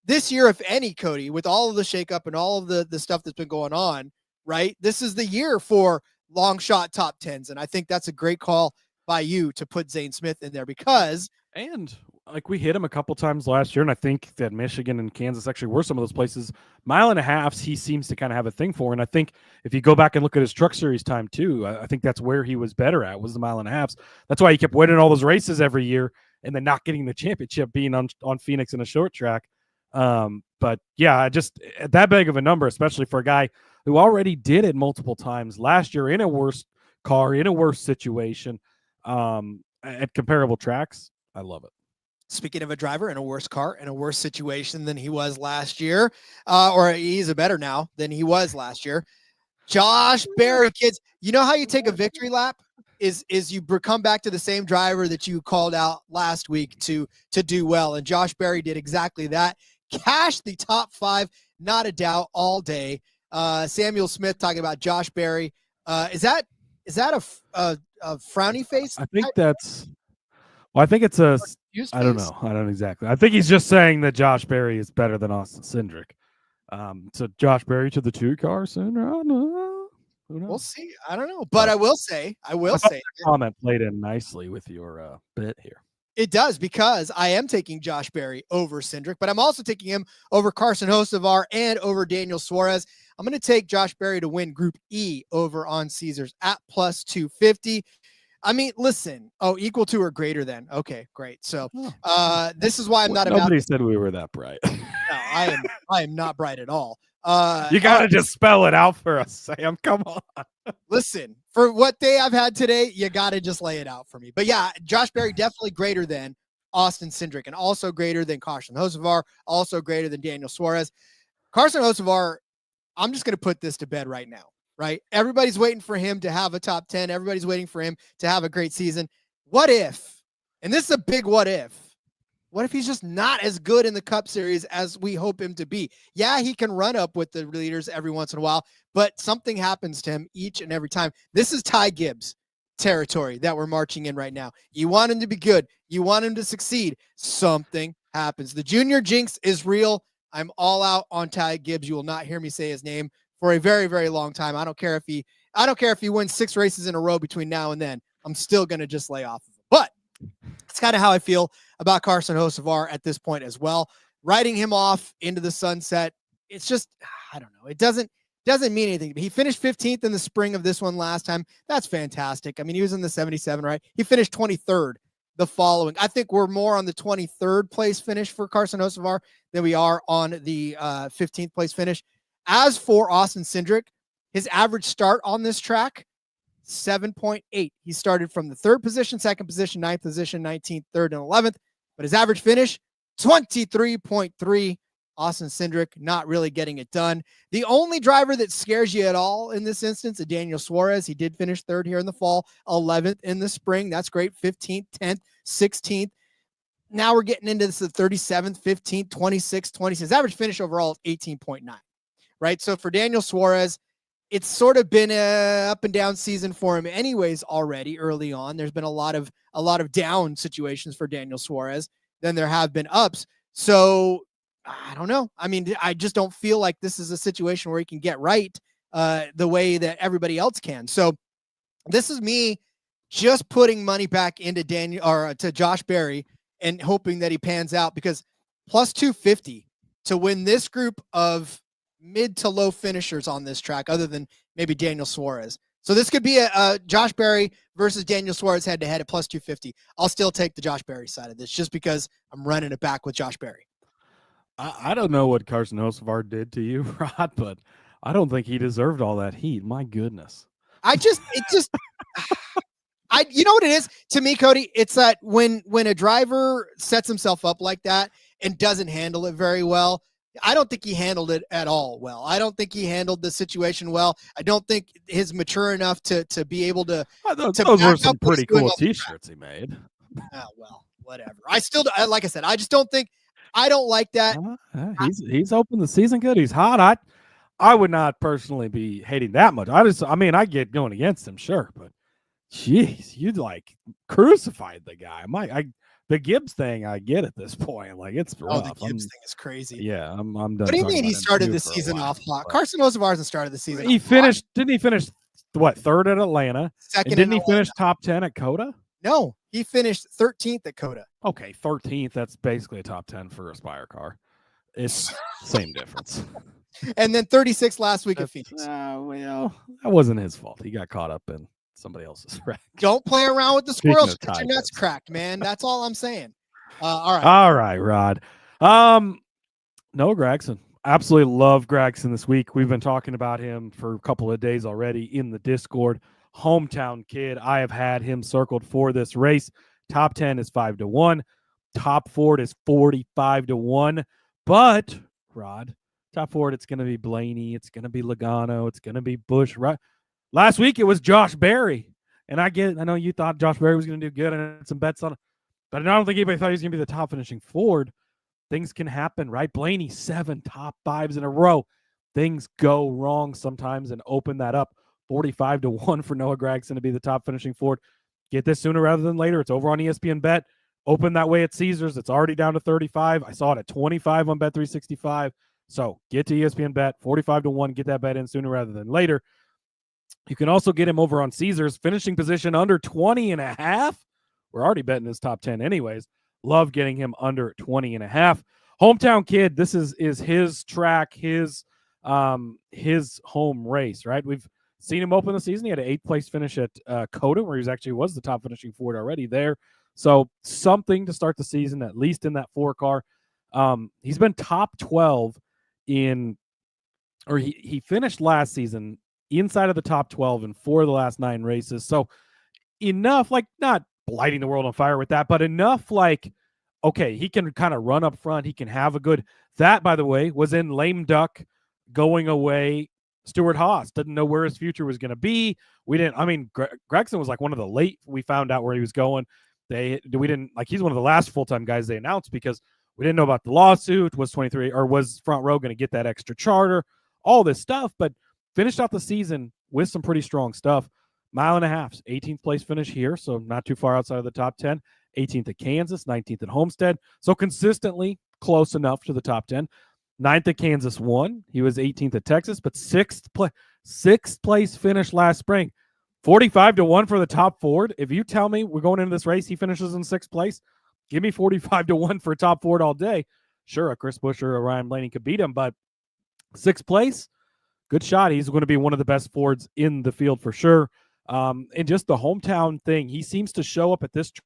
this year, if any, Cody, with all of the shakeup and all of the stuff that's been going on, right? This is the year for long shot top 10s. And I think that's a great call by you to put Zane Smith in there because. And like we hit him a couple times last year. And I think that Michigan and Kansas actually were some of those places. 1.5 miles, he seems to kind of have a thing for. And I think if you go back and look at his truck series time too, I think that's where he was better at, was the 1.5 miles. That's why he kept winning all those races every year and then not getting the championship, being on Phoenix in a short track. But yeah, just that big of a number, especially for a guy who already did it multiple times last year in a worse car, in a worse situation, at comparable tracks. I love it. Speaking of a driver in a worse car, in a worse situation than he was last year, or he's a better now than he was last year. Josh Berry, kids, you know how you take a victory lap is you come back to the same driver that you called out last week to do well. And Josh Berry did exactly that. Cash the top 5, not a doubt, all day. Samuel Smith talking about Josh Berry. Is that a frowny face? I think that's. Well, I think it's a. I don't know. I don't exactly. I think he's just saying that Josh Berry is better than Austin Cindric. So Josh Berry to the 2 car soon. I don't know. Who knows? We'll see. I don't know, but I will say. That comment played in nicely with your bit here. It does, because I am taking Josh Berry over Cindric, but I'm also taking him over Carson Hocevar and over Daniel Suarez. I'm going to take Josh Berry to win Group E over on Caesars at plus 250. I mean, listen. Oh, equal to or greater than. Okay, great. So this is why I'm not. Nobody said we were that bright. No, I am not bright at all. You got to just spell it out for us, Sam. Come on. Listen, for what day I've had today, you got to just lay it out for me. But yeah, Josh Berry definitely greater than Austin Cindric, and also greater than Carson Hocevar, also greater than Daniel Suarez. Carson Hocevar, I'm just going to put this to bed right now, right? Everybody's waiting for him to have a top 10. Everybody's waiting for him to have a great season. What if, and this is a big what if he's just not as good in the Cup Series as we hope him to be? Yeah, he can run up with the leaders every once in a while, but something happens to him each and every time. This is Ty Gibbs territory that we're marching in right now. You want him to be good. You want him to succeed. Something happens. The junior jinx is real. I'm all out on Ty Gibbs. You will not hear me say his name for a very, very long time. I don't care if he wins 6 races in a row between now and then. I'm still going to just lay off of him. But it's kind of how I feel about Carson Hocevar at this point as well. Writing him off into the sunset, it's just, I don't know. It doesn't mean anything. He finished 15th in the spring of this one last time. That's fantastic. I mean, he was in the 77, right? He finished 23rd the following. I think we're more on the 23rd place finish for Carson Hocevar than we are on the 15th place finish. As for Austin Cindric, his average start on this track, 7.8. He started from the 3rd position, 2nd position, 9th position, 19th, 3rd, and 11th. But his average finish, 23.3. Austin Cindric not really getting it done. The only driver that scares you at all in this instance is Daniel Suarez. He did finish 3rd here in the fall, 11th in the spring. That's great. 15th, 10th, 16th. Now we're getting into this, the 37th, 15th, 26th, 26th. His average finish overall is 18.9, right? So for Daniel Suarez, it's sort of been a up and down season for him anyways already early on. There's been a lot of down situations for Daniel Suarez. Then there have been ups. So I don't know. I mean, I just don't feel like this is a situation where he can get right the way that everybody else can. So this is me just putting money back into to Josh Berry and hoping that he pans out, because plus 250 to win this group of mid to low finishers on this track, other than maybe Daniel Suarez. So this could be a Josh Berry versus Daniel Suarez head-to-head at plus 250. I'll still take the Josh Berry side of this just because I'm running it back with Josh Berry. I don't know what Carson Hocevar did to you, Rod, but I don't think he deserved all that heat. My goodness. You know what it is to me, Cody? It's that when a driver sets himself up like that and doesn't handle it very well, I don't think he handled it at all well. I don't think he handled the situation well. I don't think he's mature enough to be able to. Those were some pretty cool T-shirts he made. Oh, well, whatever. Like I said, I just don't think. I don't like that. He's opened the season good. He's hot. I would not personally be hating that much. I get going against him, sure, but jeez, you'd like crucified the guy. The Gibbs thing, I get at this point. Like, it's rough. The Gibbs thing is crazy. Yeah, I'm done. What do you mean he started the season off hot? Carson Hocevar hasn't started the season. Didn't he finish third at Atlanta? Second. And didn't he finish top 10 at Coda? No, he finished 13th at Coda. Okay, 13th. That's basically a top 10 for a Spire car. It's same difference. And then 36 last week at Phoenix. Well, that wasn't his fault. He got caught up in somebody else's wreck. Don't play around with the squirrels. Get your nuts cracked, man. That's all I'm saying. All right, Rod. Noah Gragson. Absolutely love Gragson this week. We've been talking about him for a couple of days already in the Discord. Hometown kid. I have had him circled for this race. Top 10 is 5-1. Top Ford is 45-1. But, Rod, top Ford, it's going to be Blaney. It's going to be Logano. It's going to be Busch. Right? Last week, it was Josh Berry. And I know you thought Josh Berry was going to do good and I had some bets on it. But I don't think anybody thought he was going to be the top finishing Ford. Things can happen, right? Blaney, 7 top 5s in a row. Things go wrong sometimes and open that up. 45-1 for Noah Gragson to be the top finishing Ford. Get this sooner rather than later. It's over on ESPN Bet. Open that way at Caesars. It's already down to 35. I saw it at 25 on Bet365. So get to ESPN Bet. 45-1. Get that bet in sooner rather than later. You can also get him over on Caesars. Finishing position under 20.5. We're already betting his top 10 anyways. Love getting him under 20.5. Hometown kid. This is his track, his home race, right? We've seen him open the season. He had an 8th place finish at Coda, where he was the top finishing Ford already there. So something to start the season, at least in that 4 car. He's been top 12 he finished last season inside of the top 12 in 4 of the last 9 races. So enough, like, not lighting the world on fire with that, but enough, like, okay, he can kind of run up front. He can have a good, that, by the way, was in lame duck going away. Stuart Haas didn't know where his future was going to be. Gragson was like one of the late, we found out where he was going. He's one of the last full-time guys they announced because we didn't know about the lawsuit. Was 23 or was Front Row going to get that extra charter? All this stuff, but finished out the season with some pretty strong stuff. 1.5 miles, 18th place finish here, so not too far outside of the top 10. 18th at Kansas, 19th at Homestead, so consistently close enough to the top 10. 9th at Kansas 1. He was 18th at Texas, but 6th place finish last spring. 45-1 for the top Ford. If you tell me we're going into this race, he finishes in 6th place, give me 45-1 for top Ford all day. Sure, a Chris Buescher or a Ryan Blaney could beat him, but 6th place, good shot. He's going to be one of the best Fords in the field for sure. And just the hometown thing, he seems to show up at this track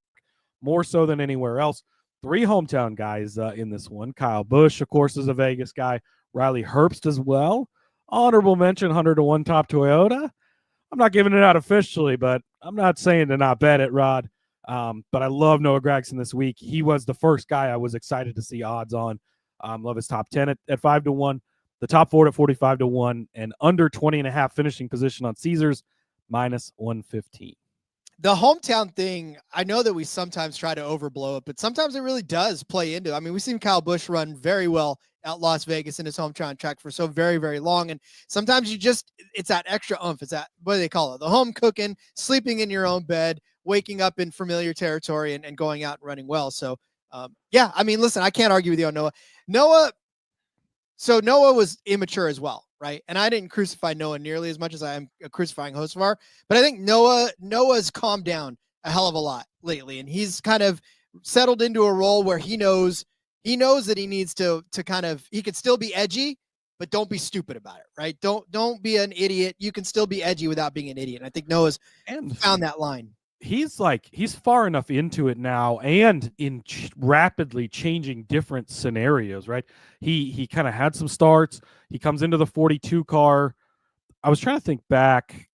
more so than anywhere else. 3 hometown guys in this one. Kyle Busch, of course, is a Vegas guy. Riley Herbst as well. Honorable mention, 100-1 top Toyota. I'm not giving it out officially, but I'm not saying to not bet it, Rod. But I love Noah Gragson this week. He was the first guy I was excited to see odds on. Love his top 10 at 5-1. The top Ford at 45-1 and under 20.5 finishing position on Caesars, -115. The hometown thing, I know that we sometimes try to overblow it, but sometimes it really does play into it. I mean, we've seen Kyle Busch run very well at Las Vegas in his hometown track for so very, very long. And sometimes it's that extra oomph. It's that, what do they call it? The home cooking, sleeping in your own bed, waking up in familiar territory and going out and running well. So, yeah, I mean, listen, I can't argue with you on Noah. Noah, So Noah was immature as well, right? And I didn't crucify Noah nearly as much as I am crucifying Hocevar, but I think Noah's calmed down a hell of a lot lately, and he's kind of settled into a role where he knows that he needs to kind of, he could still be edgy, but don't be stupid about it, right? Don't be an idiot. You can still be edgy without being an idiot. And I think Noah's found that line. He's far enough into it now and in rapidly changing different scenarios, right? He kind of had some starts. He comes into the 42 car. I was trying to think back.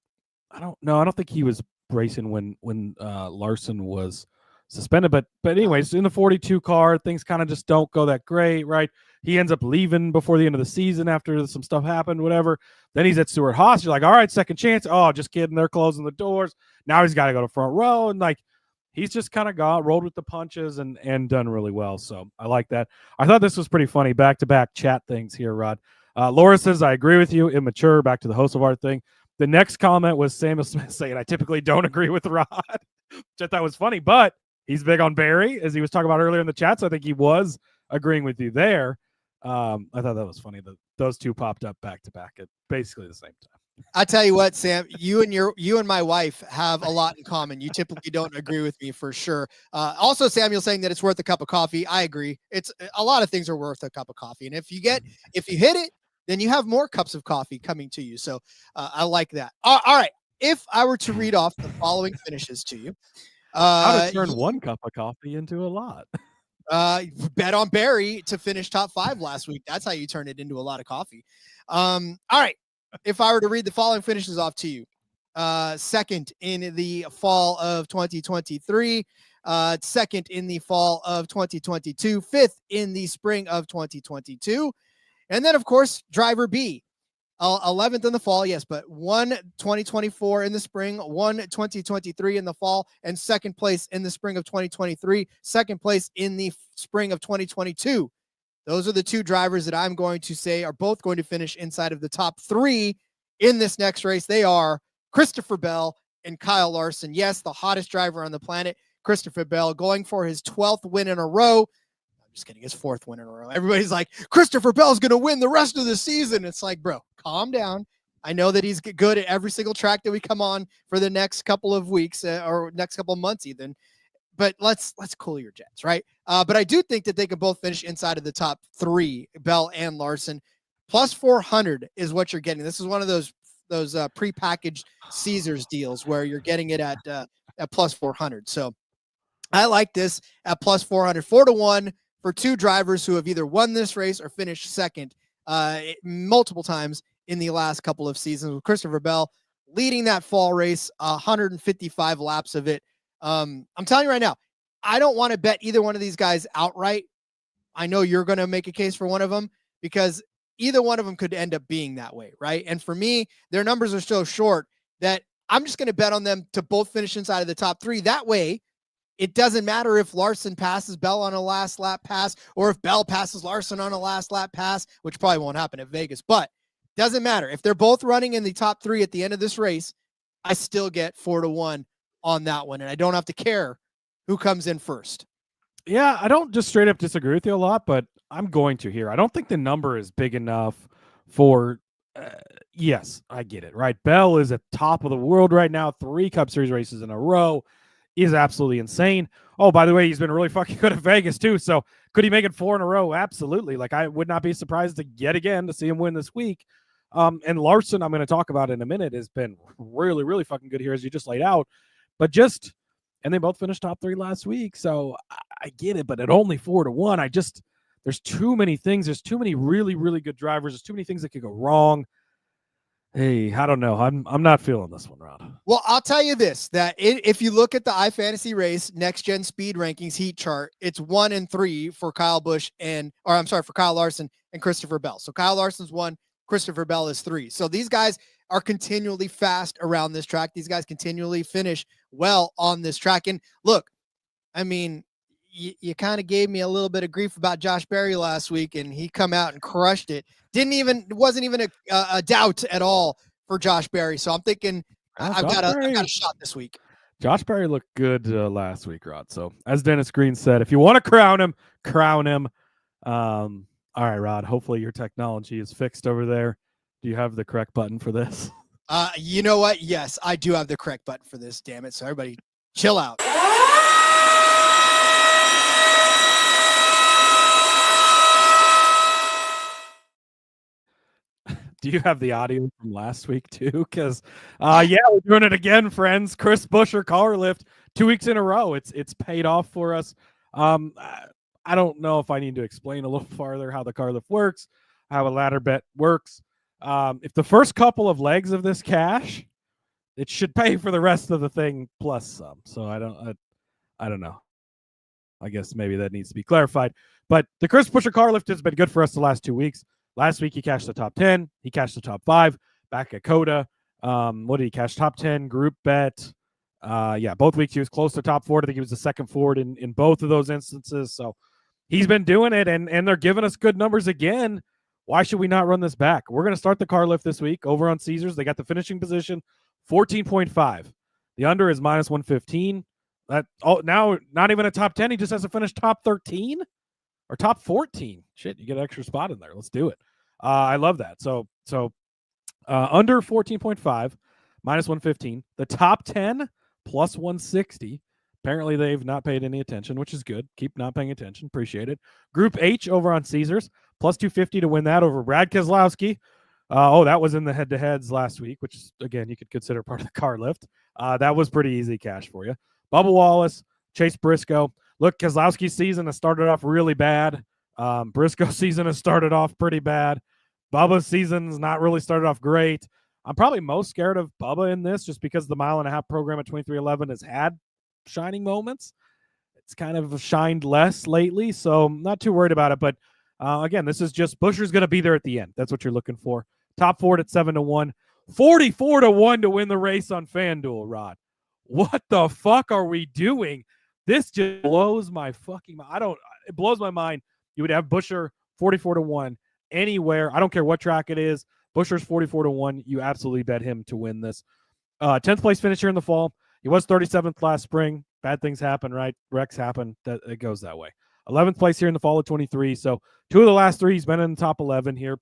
I don't think he was racing when Larson was suspended, but anyways, in the 42 car, things kind of just don't go that great, right? He ends up leaving before the end of the season after some stuff happened, whatever. Then he's at Stewart Haas. You're like, all right, second chance. Oh, just kidding. They're closing the doors. Now he's got to go to front row. And he's just kind of rolled with the punches and done really well. So I like that. I thought this was pretty funny. Back-to-back chat things here, Rod. Laura says, I agree with you. Immature. Back to the Hocevar thing. The next comment was Samuel Smith saying, I typically don't agree with Rod, which I thought was funny, but he's big on Barry, as he was talking about earlier in the chat. So I think he was agreeing with you there. I thought that was funny that those two popped up back to back at basically the same time. I tell you what, Sam, you and my wife have a lot in common. You typically don't agree with me for sure. Also, Samuel saying that it's worth a cup of coffee. I agree. It's a lot of things are worth a cup of coffee. And if you hit it, then you have more cups of coffee coming to you. So I like that. All right. If I were to read off the following finishes to you, how to turn one cup of coffee into a lot. Bet on Barry to finish top 5 last week. That's how you turn it into a lot of coffee. All right. If I were to read the following finishes off to you, second in the fall of 2023, second in the fall of 2022, fifth in the spring of 2022. And then, of course, driver B, 11th in the fall, yes, but 1 2024 in the spring, 1 2023 in the fall, and second place in the spring of 2023, second place in the spring of 2022. Those are the two drivers that I'm going to say are both going to finish inside of the top 3 in this next race. They are Christopher Bell and Kyle Larson. Yes, the hottest driver on the planet, Christopher Bell, going for his 12th win in a row. Just kidding, his 4th win in a row. Everybody's like, Christopher Bell's going to win the rest of the season. It's like, bro, calm down. I know that he's good at every single track that we come on for the next couple of weeks or next couple of months even. But let's cool your jets, right? But I do think that they can both finish inside of the top 3, Bell and Larson. Plus 400 is what you're getting. This is one of those prepackaged Caesars deals where you're getting it at plus 400. So I like this at plus 400, 4-1. For 2 drivers who have either won this race or finished second multiple times in the last couple of seasons, with Christopher Bell leading that fall race, 155 laps of it. I'm telling you right now, I don't want to bet either one of these guys outright. I know you're going to make a case for one of them because either one of them could end up being that way, right? And for me, their numbers are so short that I'm just going to bet on them to both finish inside of the top 3. That way, it doesn't matter if Larson passes Bell on a last lap pass or if Bell passes Larson on a last lap pass, which probably won't happen at Vegas, but doesn't matter. If they're both running in the top 3 at the end of this race, I still get 4-1 on that one. And I don't have to care who comes in first. Yeah, I don't just straight up disagree with you a lot, but I'm going to here. I don't think the number is big enough for, yes, I get it, right? Bell is at top of the world right now, 3 Cup Series races in a row. Is absolutely insane. Oh, by the way, he's been really fucking good at Vegas too. So could he make it 4 in a row? Absolutely. I would not be surprised to see him win this week. And Larson, I'm going to talk about in a minute, has been really, really fucking good here as you just laid out. But and they both finished top 3 last week. So I get it, but at only 4-1, there's too many things. There's too many really, really good drivers. There's too many things that could go wrong. Hey, I don't know. I'm not feeling this one, Rod. Well, I'll tell you this, that if you look at the iFantasy Race Next Gen Speed Rankings heat chart, it's 1 and 3 for Kyle Larson and Christopher Bell. So Kyle Larson's 1, Christopher Bell is 3. So these guys are continually fast around this track. These guys continually finish well on this track. And look, I mean, you kind of gave me a little bit of grief about Josh Berry last week, and he come out and crushed it. Wasn't even a doubt at all for Josh Berry. So I'm thinking I've got a shot this week. Josh Berry looked good last week, Rod. So as Dennis Green said, if you want to crown him, crown him. All right, Rod. Hopefully your technology is fixed over there. Do you have the correct button for this? You know what? Yes, I do have the correct button for this. Damn it! So everybody, chill out. Do you have the audio from last week too? Because yeah, we're doing it again, friends. Chris Buescher car lift 2 weeks in a row. It's paid off for us. I don't know if I need to explain a little farther how the car lift works, how a ladder bet works. If the first couple of legs of this cash, it should pay for the rest of the thing plus some. So I don't know. I guess maybe that needs to be clarified. But the Chris Buescher car lift has been good for us the last 2 weeks. Last week, he cashed the top 10. He cashed the top 5 back at Coda. What did he cash? Top 10 group bet. Yeah, both weeks he was close to top 4. I think he was the second forward in both of those instances. So he's been doing it, and they're giving us good numbers again. Why should we not run this back? We're going to start the car lift this week over on Caesars. They got the finishing position, 14.5. The under is minus 115. Now, not even a top 10. He just has to finish top 13. Or top 14. Shit, you get an extra spot in there. Let's do it. I love that. So under 14.5, minus 115. The top 10, plus 160. Apparently, they've not paid any attention, which is good. Keep not paying attention. Appreciate it. Group H over on Caesars, plus 250 to win that over Brad Keselowski. That was in the head-to-heads last week, which, again, you could consider part of the car lift. That was pretty easy cash for you. Bubba Wallace, Chase Briscoe. Look, Keselowski's season has started off really bad. Briscoe's season has started off pretty bad. Bubba's season's not really started off great. I'm probably most scared of Bubba in this just because the mile-and-a-half program at 2311 has had shining moments. It's kind of shined less lately, so I'm not too worried about it. But, again, this is just Buescher's going to be there at the end. That's what you're looking for. Top 4 at 7-1. 44-1 to win the race on FanDuel, Rod. What the fuck are we doing? This just blows my fucking mind. It blows my mind. You would have Buescher 44-1 anywhere. I don't care what track it is. Buescher's 44-1. You absolutely bet him to win this. 10th place finish here in the fall. He was 37th last spring. Bad things happen, right? Wrecks happen. It goes that way. 11th place here in the fall of 23. So 2 of the last 3, he's been in the top 11 here.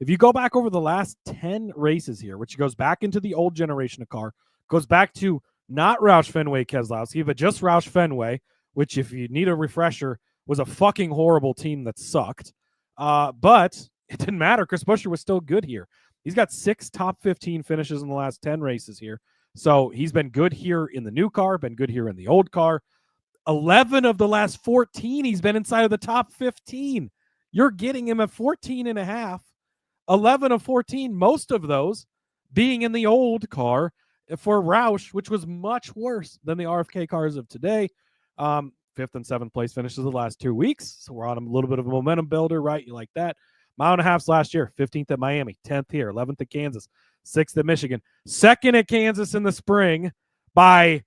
If you go back over the last 10 races here, which goes back into the old generation of car, goes back to not Roush Fenway Keselowski, but just Roush Fenway, which, if you need a refresher, was a fucking horrible team that sucked. But it didn't matter. Chris Buescher was still good here. He's got 6 top 15 finishes in the last 10 races here. So he's been good here in the new car, been good here in the old car. 11 of the last 14, he's been inside of the top 15. You're getting him at 14.5. 11 of 14, most of those being in the old car for Roush, which was much worse than the RFK cars of today. 5th and 7th place finishes the last 2 weeks. So we're on a little bit of a momentum builder, right? You like that. 1.5 miles last year, 15th at Miami, 10th here, 11th at Kansas, 6th at Michigan, 2nd at Kansas in the spring by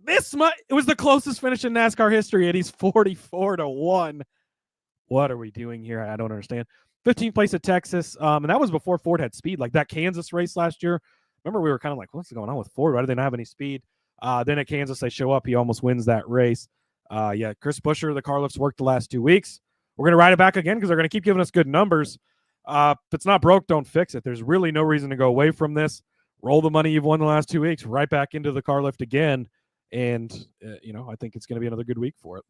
this much. It was the closest finish in NASCAR history, and he's 44-1. What are we doing here? I don't understand. 15th place at Texas, and that was before Ford had speed. Like that Kansas race last year, remember we were kind of like, what's going on with Ford? Why do they not have any speed? Then at Kansas, they show up. He almost wins that race. Yeah, Chris Buescher, the car lifts worked the last 2 weeks. We're going to ride it back again because they're going to keep giving us good numbers. If it's not broke, don't fix it. There's really no reason to go away from this. Roll the money you've won the last 2 weeks right back into the car lift again. And, I think it's going to be another good week for it.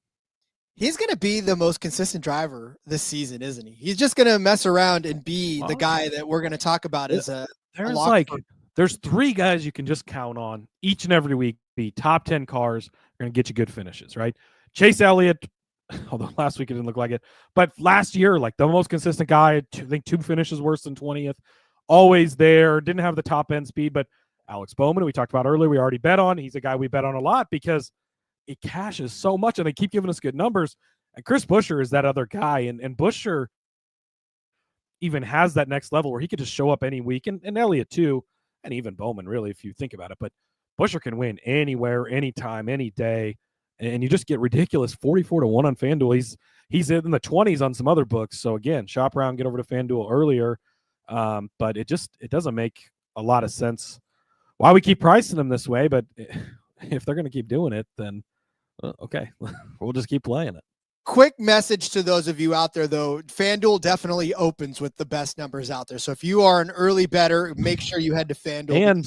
He's going to be the most consistent driver this season, isn't he? He's just going to mess around and be the guy that we're going to talk about as there's 3 guys you can just count on each and every week. Be top 10 cars are going to get you good finishes, right? Chase Elliott, although last week it didn't look like it, but last year, like the most consistent guy, I think 2 finishes worse than 20th, always there, didn't have the top end speed, but Alex Bowman, we talked about earlier, we already bet on. He's a guy we bet on a lot because it cashes so much and they keep giving us good numbers. And Chris Buescher is that other guy. And Buescher even has that next level where he could just show up any week, and Elliott too, and even Bowman, really, if you think about it. But Buescher can win anywhere, anytime, any day. And you just get ridiculous 44-1 on FanDuel. He's in the 20s on some other books. So again, shop around, get over to FanDuel earlier. But it doesn't make a lot of sense why we keep pricing them this way. But if they're going to keep doing it, then okay, we'll just keep playing it. quick message to those of you out there, though. FanDuel definitely opens with the best numbers out there. So if you are an early bettor, make sure you head to FanDuel. And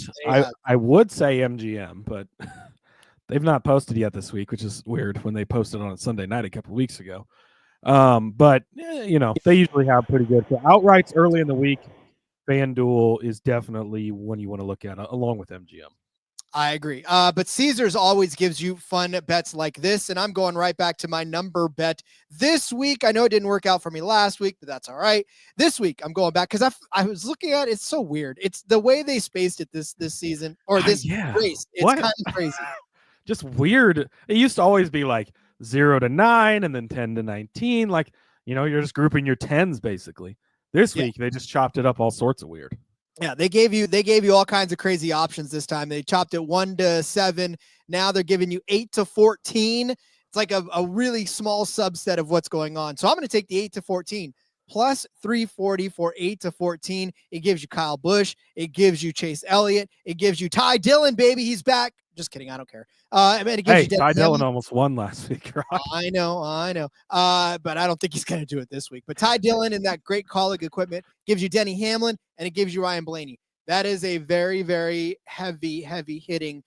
I would say MGM, but they've not posted yet this week, which is weird when they posted on a Sunday night a couple of weeks ago. But they usually have pretty good. So outrights early in the week, FanDuel is definitely one you want to look at along with MGM. I agree. But Caesars always gives you fun bets like this. And I'm going right back to my number bet this week. I know it didn't work out for me last week, but that's all right. This week I'm going back because I was looking at it. It's so weird. It's the way they spaced it this season or this race. It's kind of crazy. Just weird. It used to always be like 0 to 9 and then 10 to 19. Like, you're just grouping your 10s basically. This week they just chopped it up all sorts of weird. Yeah, they gave you all kinds of crazy options this time. They chopped it 1 to 7. Now they're giving you 8 to 14. It's like a really small subset of what's going on. So I'm going to take the 8 to 14 plus 340 for 8 to 14. It gives you Kyle Busch. It gives you Chase Elliott. It gives you Ty Dillon, baby. He's back. Just kidding. I don't care. It gives you Ty Dillon almost won last week. Right? I know. But I don't think he's going to do it this week. But Ty Dillon and that great colleague equipment gives you Denny Hamlin and it gives you Ryan Blaney. That is a very, very heavy hitting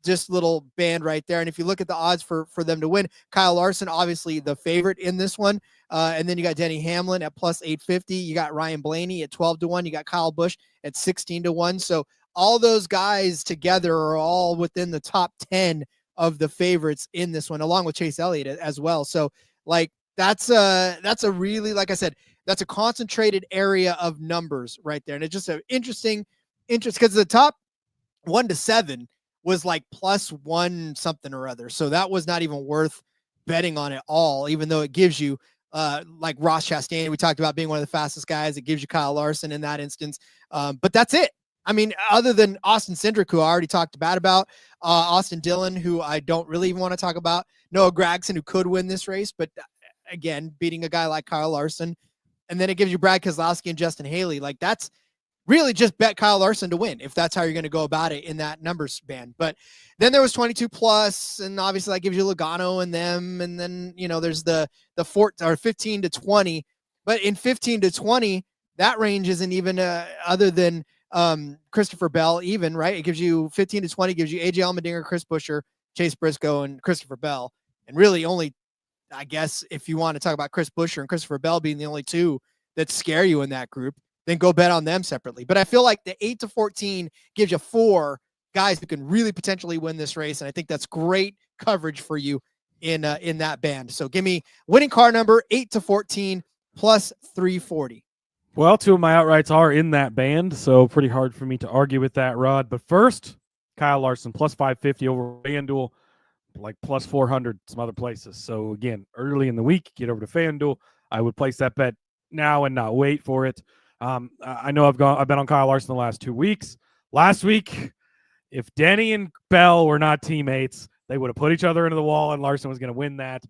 just little band right there. And if you look at the odds for them to win, Kyle Larson, obviously the favorite in this one. And then you got Denny Hamlin at plus 850. You got Ryan Blaney at 12 to 1. You got Kyle Busch at 16 to 1. So all those guys together are all within the top 10 of the favorites in this one, along with Chase Elliott as well. So like, that's a really, like I said, that's a concentrated area of numbers right there. And it's just an interesting because the top 1 to 7 was like plus 1 something or other. So that was not even worth betting on at all, even though it gives you like Ross Chastain, we talked about being one of the fastest guys. It gives you Kyle Larson in that instance. But that's it. I mean, other than Austin Cindric, who I already talked bad about, Austin Dillon, who I don't really even want to talk about, Noah Gragson, who could win this race, but again, beating a guy like Kyle Larson. And then it gives you Brad Keselowski and Justin Haley. Like, that's really just bet Kyle Larson to win, if that's how you're going to go about it in that numbers band. But then there was 22 plus, and obviously that gives you Logano and them. And then, there's the 15 to 20. But in 15 to 20, that range isn't even other than Christopher Bell even, right? It gives you 15 to 20, gives you AJ Allmendinger, Chris Buescher, Chase Briscoe, and Christopher Bell. And really only, I guess, if you want to talk about Chris Buescher and Christopher Bell being the only two that scare you in that group, then go bet on them separately. But I feel like the 8 to 14 gives you 4 guys who can really potentially win this race. And I think that's great coverage for you in that band. So give me winning car number 8 to 14 plus 340. Well, 2 of my outrights are in that band, so pretty hard for me to argue with that, Rod. But first, Kyle Larson, plus 550 over FanDuel, like plus 400 some other places. So, again, early in the week, get over to FanDuel. I would place that bet now and not wait for it. I know I've been on Kyle Larson the last 2 weeks. Last week, if Denny and Bell were not teammates, they would have put each other into the wall, and Larson was going to win that.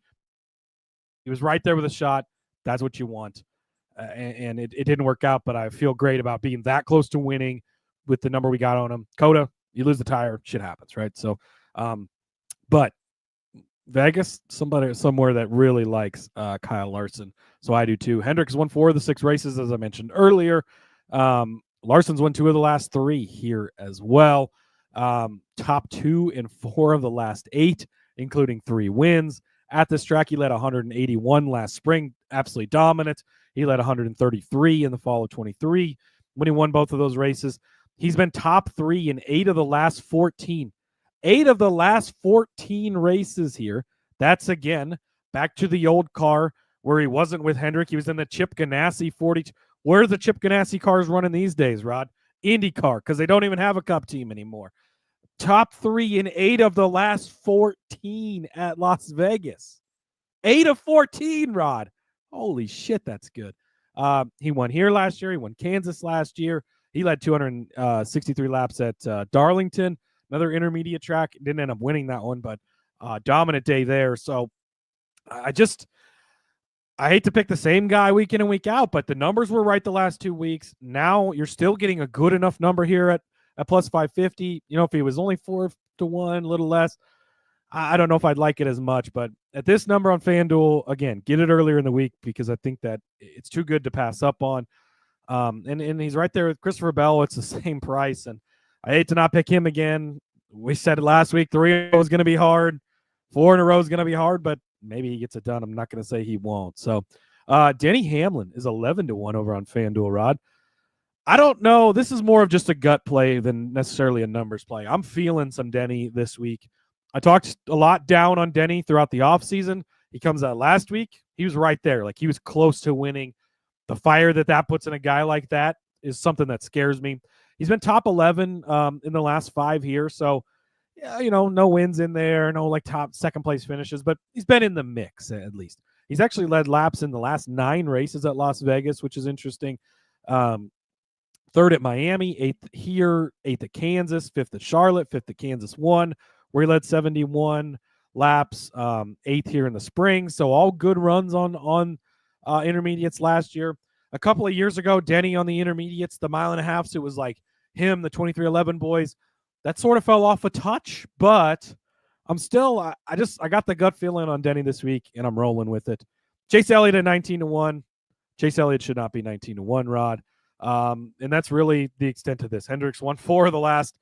He was right there with a shot. That's what you want. And it didn't work out, but I feel great about being that close to winning with the number we got on him. Coda, you lose the tire, shit happens, right? So, but Vegas, somewhere that really likes Kyle Larson. So I do too. Hendrick's won 4 of the 6 races, as I mentioned earlier. Larson's won 2 of the last 3 here as well. Top 2 in 4 of the last 8, including 3 wins. At this track, he led 181 last spring, absolutely dominant. He led 133 in the fall of 23 when he won both of those races. He's been top 3 in 8 of the last 14. 8 of the last 14 races here. That's, again, back to the old car where he wasn't with Hendrick. He was in the Chip Ganassi 40. Where are the Chip Ganassi cars running these days, Rod? IndyCar, because they don't even have a Cup team anymore. Top 3 in 8 of the last 14 at Las Vegas. 8 of 14, Rod. Holy shit, that's good. He won here last year. He won Kansas last year. He led 263 laps at Darlington, another intermediate track. Didn't end up winning that one, but dominant day there. So I hate to pick the same guy week in and week out, but the numbers were right the last 2 weeks. Now you're still getting a good enough number here at plus 550. If he was only 4 to 1, a little less, I don't know if I'd like it as much, but at this number on FanDuel, again, get it earlier in the week because I think that it's too good to pass up on. And he's right there with Christopher Bell. It's the same price, and I hate to not pick him again. We said it last week, 3 in a row is going to be hard. 4 in a row is going to be hard, but maybe he gets it done. I'm not going to say he won't. So Denny Hamlin is 11-1 over on FanDuel, Rod. I don't know. This is more of just a gut play than necessarily a numbers play. I'm feeling some Denny this week. I talked a lot down on Denny throughout the offseason. He comes out last week. He was right there. Like, he was close to winning. The fire that puts in a guy like that is something that scares me. He's been top 11 in the last 5 here. So, yeah, no wins in there, no like top second place finishes, but he's been in the mix at least. He's actually led laps in the last 9 races at Las Vegas, which is interesting. 3rd at Miami, 8th here, 8th at Kansas, 5th at Charlotte, 5th at Kansas 1, where he led 71 laps, 8th here in the spring. So all good runs on intermediates last year. A couple of years ago, Denny on the intermediates, the 1.5 miles, so it was like him, the 2311 boys. That sort of fell off a touch, but I'm still, I got the gut feeling on Denny this week, and I'm rolling with it. Chase Elliott at 19-1. Chase Elliott should not be 19-1, Rod. And that's really the extent of this. Hendricks won 4 of the last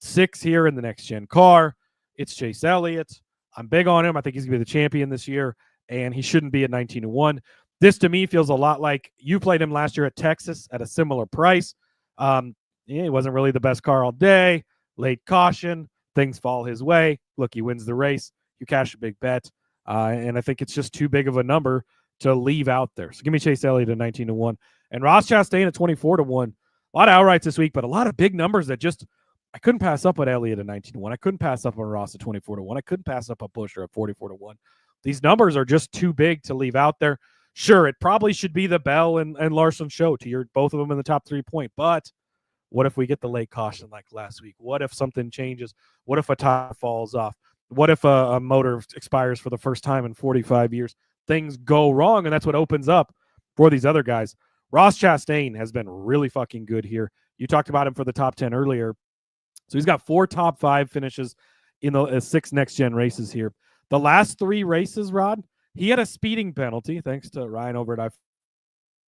6 here in the next-gen car. It's Chase Elliott. I'm big on him. I think he's going to be the champion this year, and he shouldn't be at 19-1. This, to me, feels a lot like you played him last year at Texas at a similar price. He wasn't really the best car all day. Late caution. Things fall his way. Look, he wins the race. You cash a big bet. And I think it's just too big of a number to leave out there. So give me Chase Elliott at 19-1. And Ross Chastain at 24-1. A lot of outrights this week, but a lot of big numbers that just I couldn't pass up on Elliott at 19-1. I couldn't pass up on Ross at 24-1. I couldn't pass up on Buescher at 44-1. These numbers are just too big to leave out there. Sure, it probably should be the Bell and Larson show to your both of them in the top 3 point, but what if we get the late caution like last week? What if something changes? What if a tire falls off? What if a motor expires for the first time in 45 years? Things go wrong, and that's what opens up for these other guys. Ross Chastain has been really fucking good here. You talked about him for the top 10 earlier. So he's got 4 top 5 finishes in the 6 next-gen races here. The last 3 races, Rod, he had a speeding penalty, thanks to Ryan over at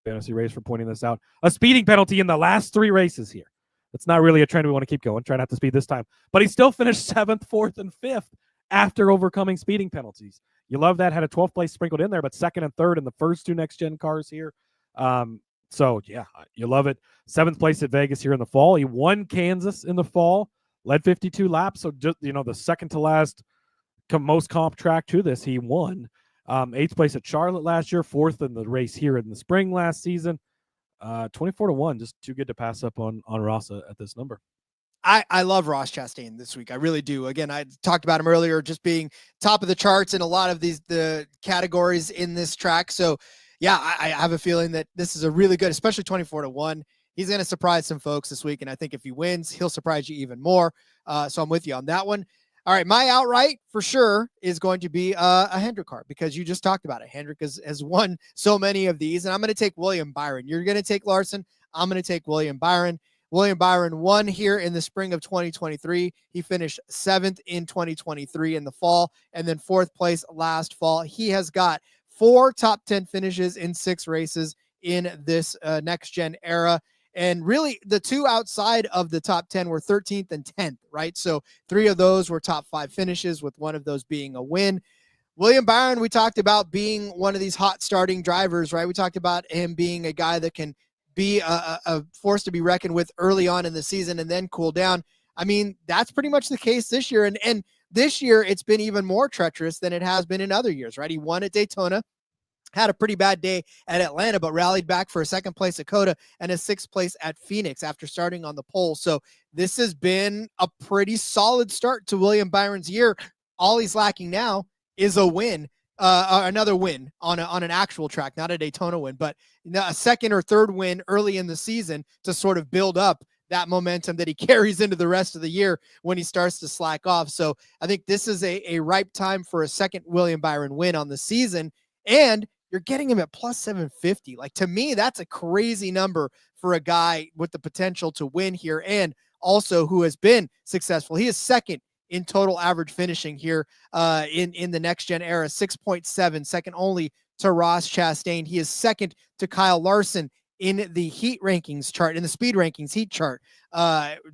Fantasy Race for pointing this out. A speeding penalty in the last 3 races here. It's not really a trend we want to keep going. Try not to speed this time. But he still finished 7th, 4th, and 5th after overcoming speeding penalties. You love that. Had a 12th place sprinkled in there, but 2nd and 3rd in the first 2 next-gen cars here. So, yeah, you love it. 7th place at Vegas here in the fall. He won Kansas in the fall, led 52 laps. So, just, the second to last most comp track to this, he won. 8th place at Charlotte last year, 4th in the race here in the spring last season. 24-1, just too good to pass up on Rossa at this number. I love Ross Chastain this week. I really do. Again, I talked about him earlier, just being top of the charts in a lot of the categories in this track. So, yeah, I have a feeling that this is a really good, especially 24-1. He's going to surprise some folks this week, and I think if he wins, he'll surprise you even more. So I'm with you on that one. All right, my outright for sure is going to be a Hendrick car because you just talked about it. Hendrick has won so many of these, and I'm going to take William Byron. You're going to take Larson. I'm going to take William Byron. William Byron won here in the spring of 2023. He finished 7th in 2023 in the fall, and then 4th place last fall. He has got 4 top 10 finishes in 6 races in this next-gen era. And really, the 2 outside of the top 10 were 13th and 10th, right? So 3 of those were top 5 finishes, with one of those being a win. William Byron, we talked about being one of these hot starting drivers, right? We talked about him being a guy that can be a force to be reckoned with early on in the season and then cool down. I mean, that's pretty much the case this year. And this year, it's been even more treacherous than it has been in other years, right? He won at Daytona, had a pretty bad day at Atlanta, but rallied back for a 2nd place at Coda and a 6th place at Phoenix after starting on the pole. So this has been a pretty solid start to William Byron's year. All he's lacking now is a win, another win on an actual track, not a Daytona win, but a 2nd or 3rd win early in the season to sort of build up that momentum that he carries into the rest of the year when he starts to slack off. So I think this is a ripe time for a 2nd William Byron win on the season. And you're getting him at plus 750. Like, to me, that's a crazy number for a guy with the potential to win here and also who has been successful. He is 2nd in total average finishing here in the next gen era, 6.7, second only to Ross Chastain. He is second to Kyle Larson in the heat rankings chart, in the speed rankings heat chart.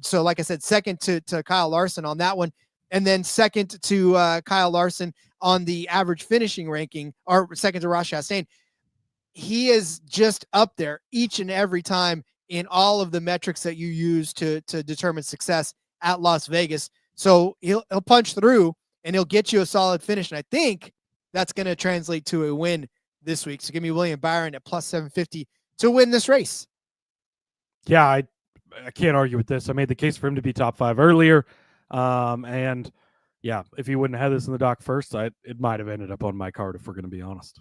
So like I said, second to Kyle Larson on that one, and then second to Kyle Larson on the average finishing ranking, or second to Ross Chastain. He is just up there each and every time in all of the metrics that you use to determine success at Las Vegas. So he'll punch through and he'll get you a solid finish. And I think that's going to translate to a win this week. So give me William Byron at plus 750 to win this race. Yeah, I can't argue with this. I made the case for him to be top 5 earlier. And yeah, if he wouldn't have had this in the dock first, it might have ended up on my card, if we're going to be honest.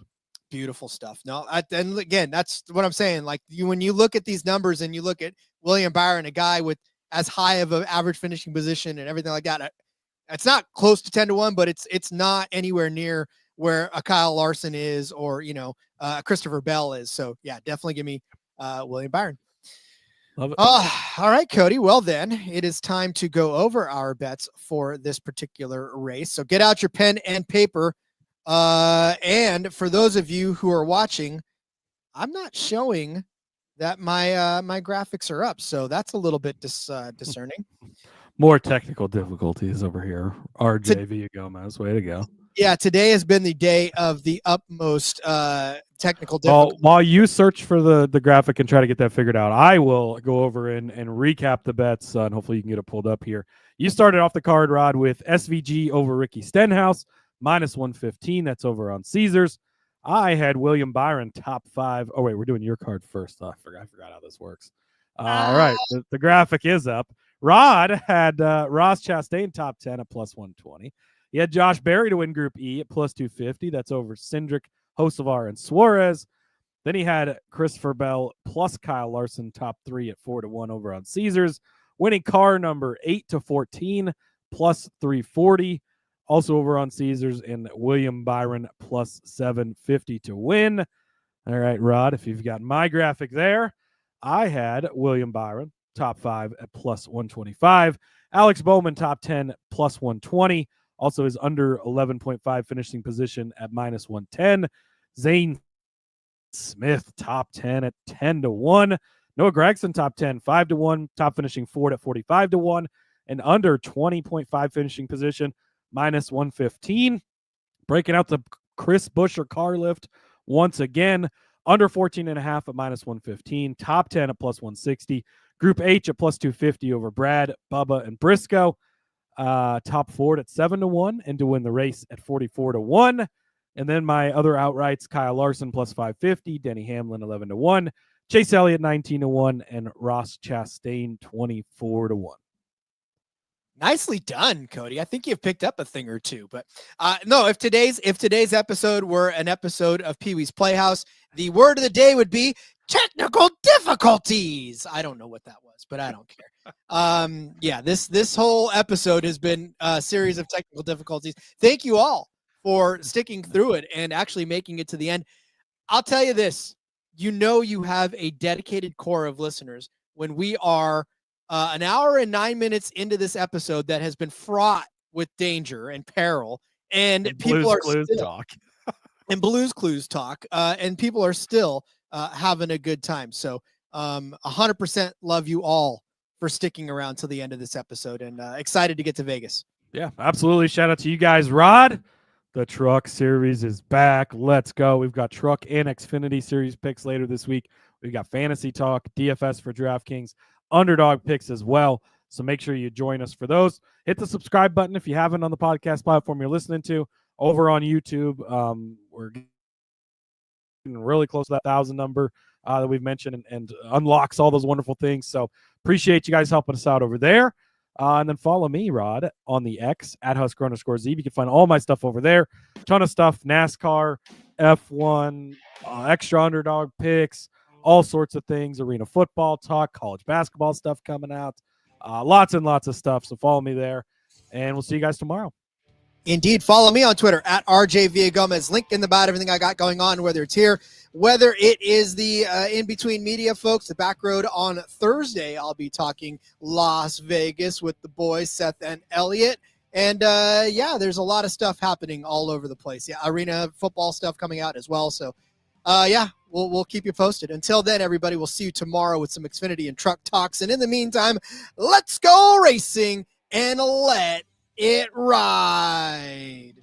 Beautiful stuff. No, and again, that's what I'm saying. Like when you look at these numbers and you look at William Byron, a guy with as high of an average finishing position and everything like that, it's not close to 10-1, but it's not anywhere near where a Kyle Larson is, or, Christopher Bell is. So yeah, definitely give me William Byron. Love it. All right, Cody. Well, then it is time to go over our bets for this particular race. So get out your pen and paper. And for those of you who are watching, I'm not showing that my graphics are up, so that's a little bit discerning. More technical difficulties over here. RJ Villagomez, way to go. Yeah, today has been the day of the utmost technical difficulty. While you search for the graphic and try to get that figured out, I will go over and recap the bets, and hopefully you can get it pulled up here. You started off the card, Rod, with SVG over Ricky Stenhouse, minus 115. That's over on Caesars. I had William Byron top 5. Oh, wait, we're doing your card first. Oh, I forgot how this works. All right, the graphic is up. Rod had Ross Chastain top 10 at plus 120. He had Josh Berry to win Group E at plus 250. That's over Cindric, Hocevar, and Suarez. Then he had Christopher Bell plus Kyle Larson top 3 at 4-1 over on Caesars. Winning car number 8 to 14 plus 340. Also over on Caesars, and William Byron plus 750 to win. All right, Rod, if you've got my graphic there, I had William Byron top 5 at plus 125. Alex Bowman top 10 plus 120. Also is under 11.5 finishing position at minus 110. Zane Smith top 10 at 10-1. Noah Gragson top 10, 5-1. Top finishing Ford at 45-1. And under 20.5 finishing position, minus 115. Breaking out the Chris Buescher car lift once again, under 14.5 at minus 115. Top 10 at plus 160. Group H at plus 250 over Brad, Bubba, and Briscoe. Top Ford at 7-1, and to win the race at 44-1. And then my other outrights, Kyle Larson plus 550, Denny Hamlin 11-1, Chase Elliott 19-1, and Ross Chastain 24-1. Nicely done, Cody. I think you've picked up a thing or two, but no, if today's episode were an episode of Pee-wee's Playhouse, the word of the day would be technical difficulties. I don't know what that was, but I don't care. Yeah, this whole episode has been a series of technical difficulties. Thank you all for sticking through it and actually making it to the end. I'll tell you this, you have a dedicated core of listeners when we are an hour and 9 minutes into this episode that has been fraught with danger and peril, and people are still talk. And Blues Clues talk, and people are still having a good time. So 100% love you all for sticking around till the end of this episode, and excited to get to Vegas. Yeah, absolutely. Shout out to you guys. Rod, the Truck Series is back. Let's go. We've got Truck and Xfinity Series picks later this week. We've got Fantasy Talk, DFS for DraftKings, Underdog picks as well. So make sure you join us for those. Hit the subscribe button if you haven't on the podcast platform you're listening to. Over on YouTube, we're getting really close to that 1,000 number that we've mentioned, and unlocks all those wonderful things. So appreciate you guys helping us out over there. And then follow me, Rod, on the X at Husker_Zeeb. You can find all my stuff over there. Ton of stuff, NASCAR, F1, extra underdog picks, all sorts of things, arena football talk, college basketball stuff coming out. Lots and lots of stuff. So follow me there, and we'll see you guys tomorrow. Indeed. Follow me on Twitter at RJ Villagomez. Link in the bio, everything I got going on, whether it's here, whether it is the in-between media folks, the back road on Thursday. I'll be talking Las Vegas with the boys, Seth and Elliot. And yeah, there's a lot of stuff happening all over the place. Yeah, arena football stuff coming out as well. So yeah, we'll keep you posted. Until then, everybody, we'll see you tomorrow with some Xfinity and truck talks. And in the meantime, let's go racing and let it ride.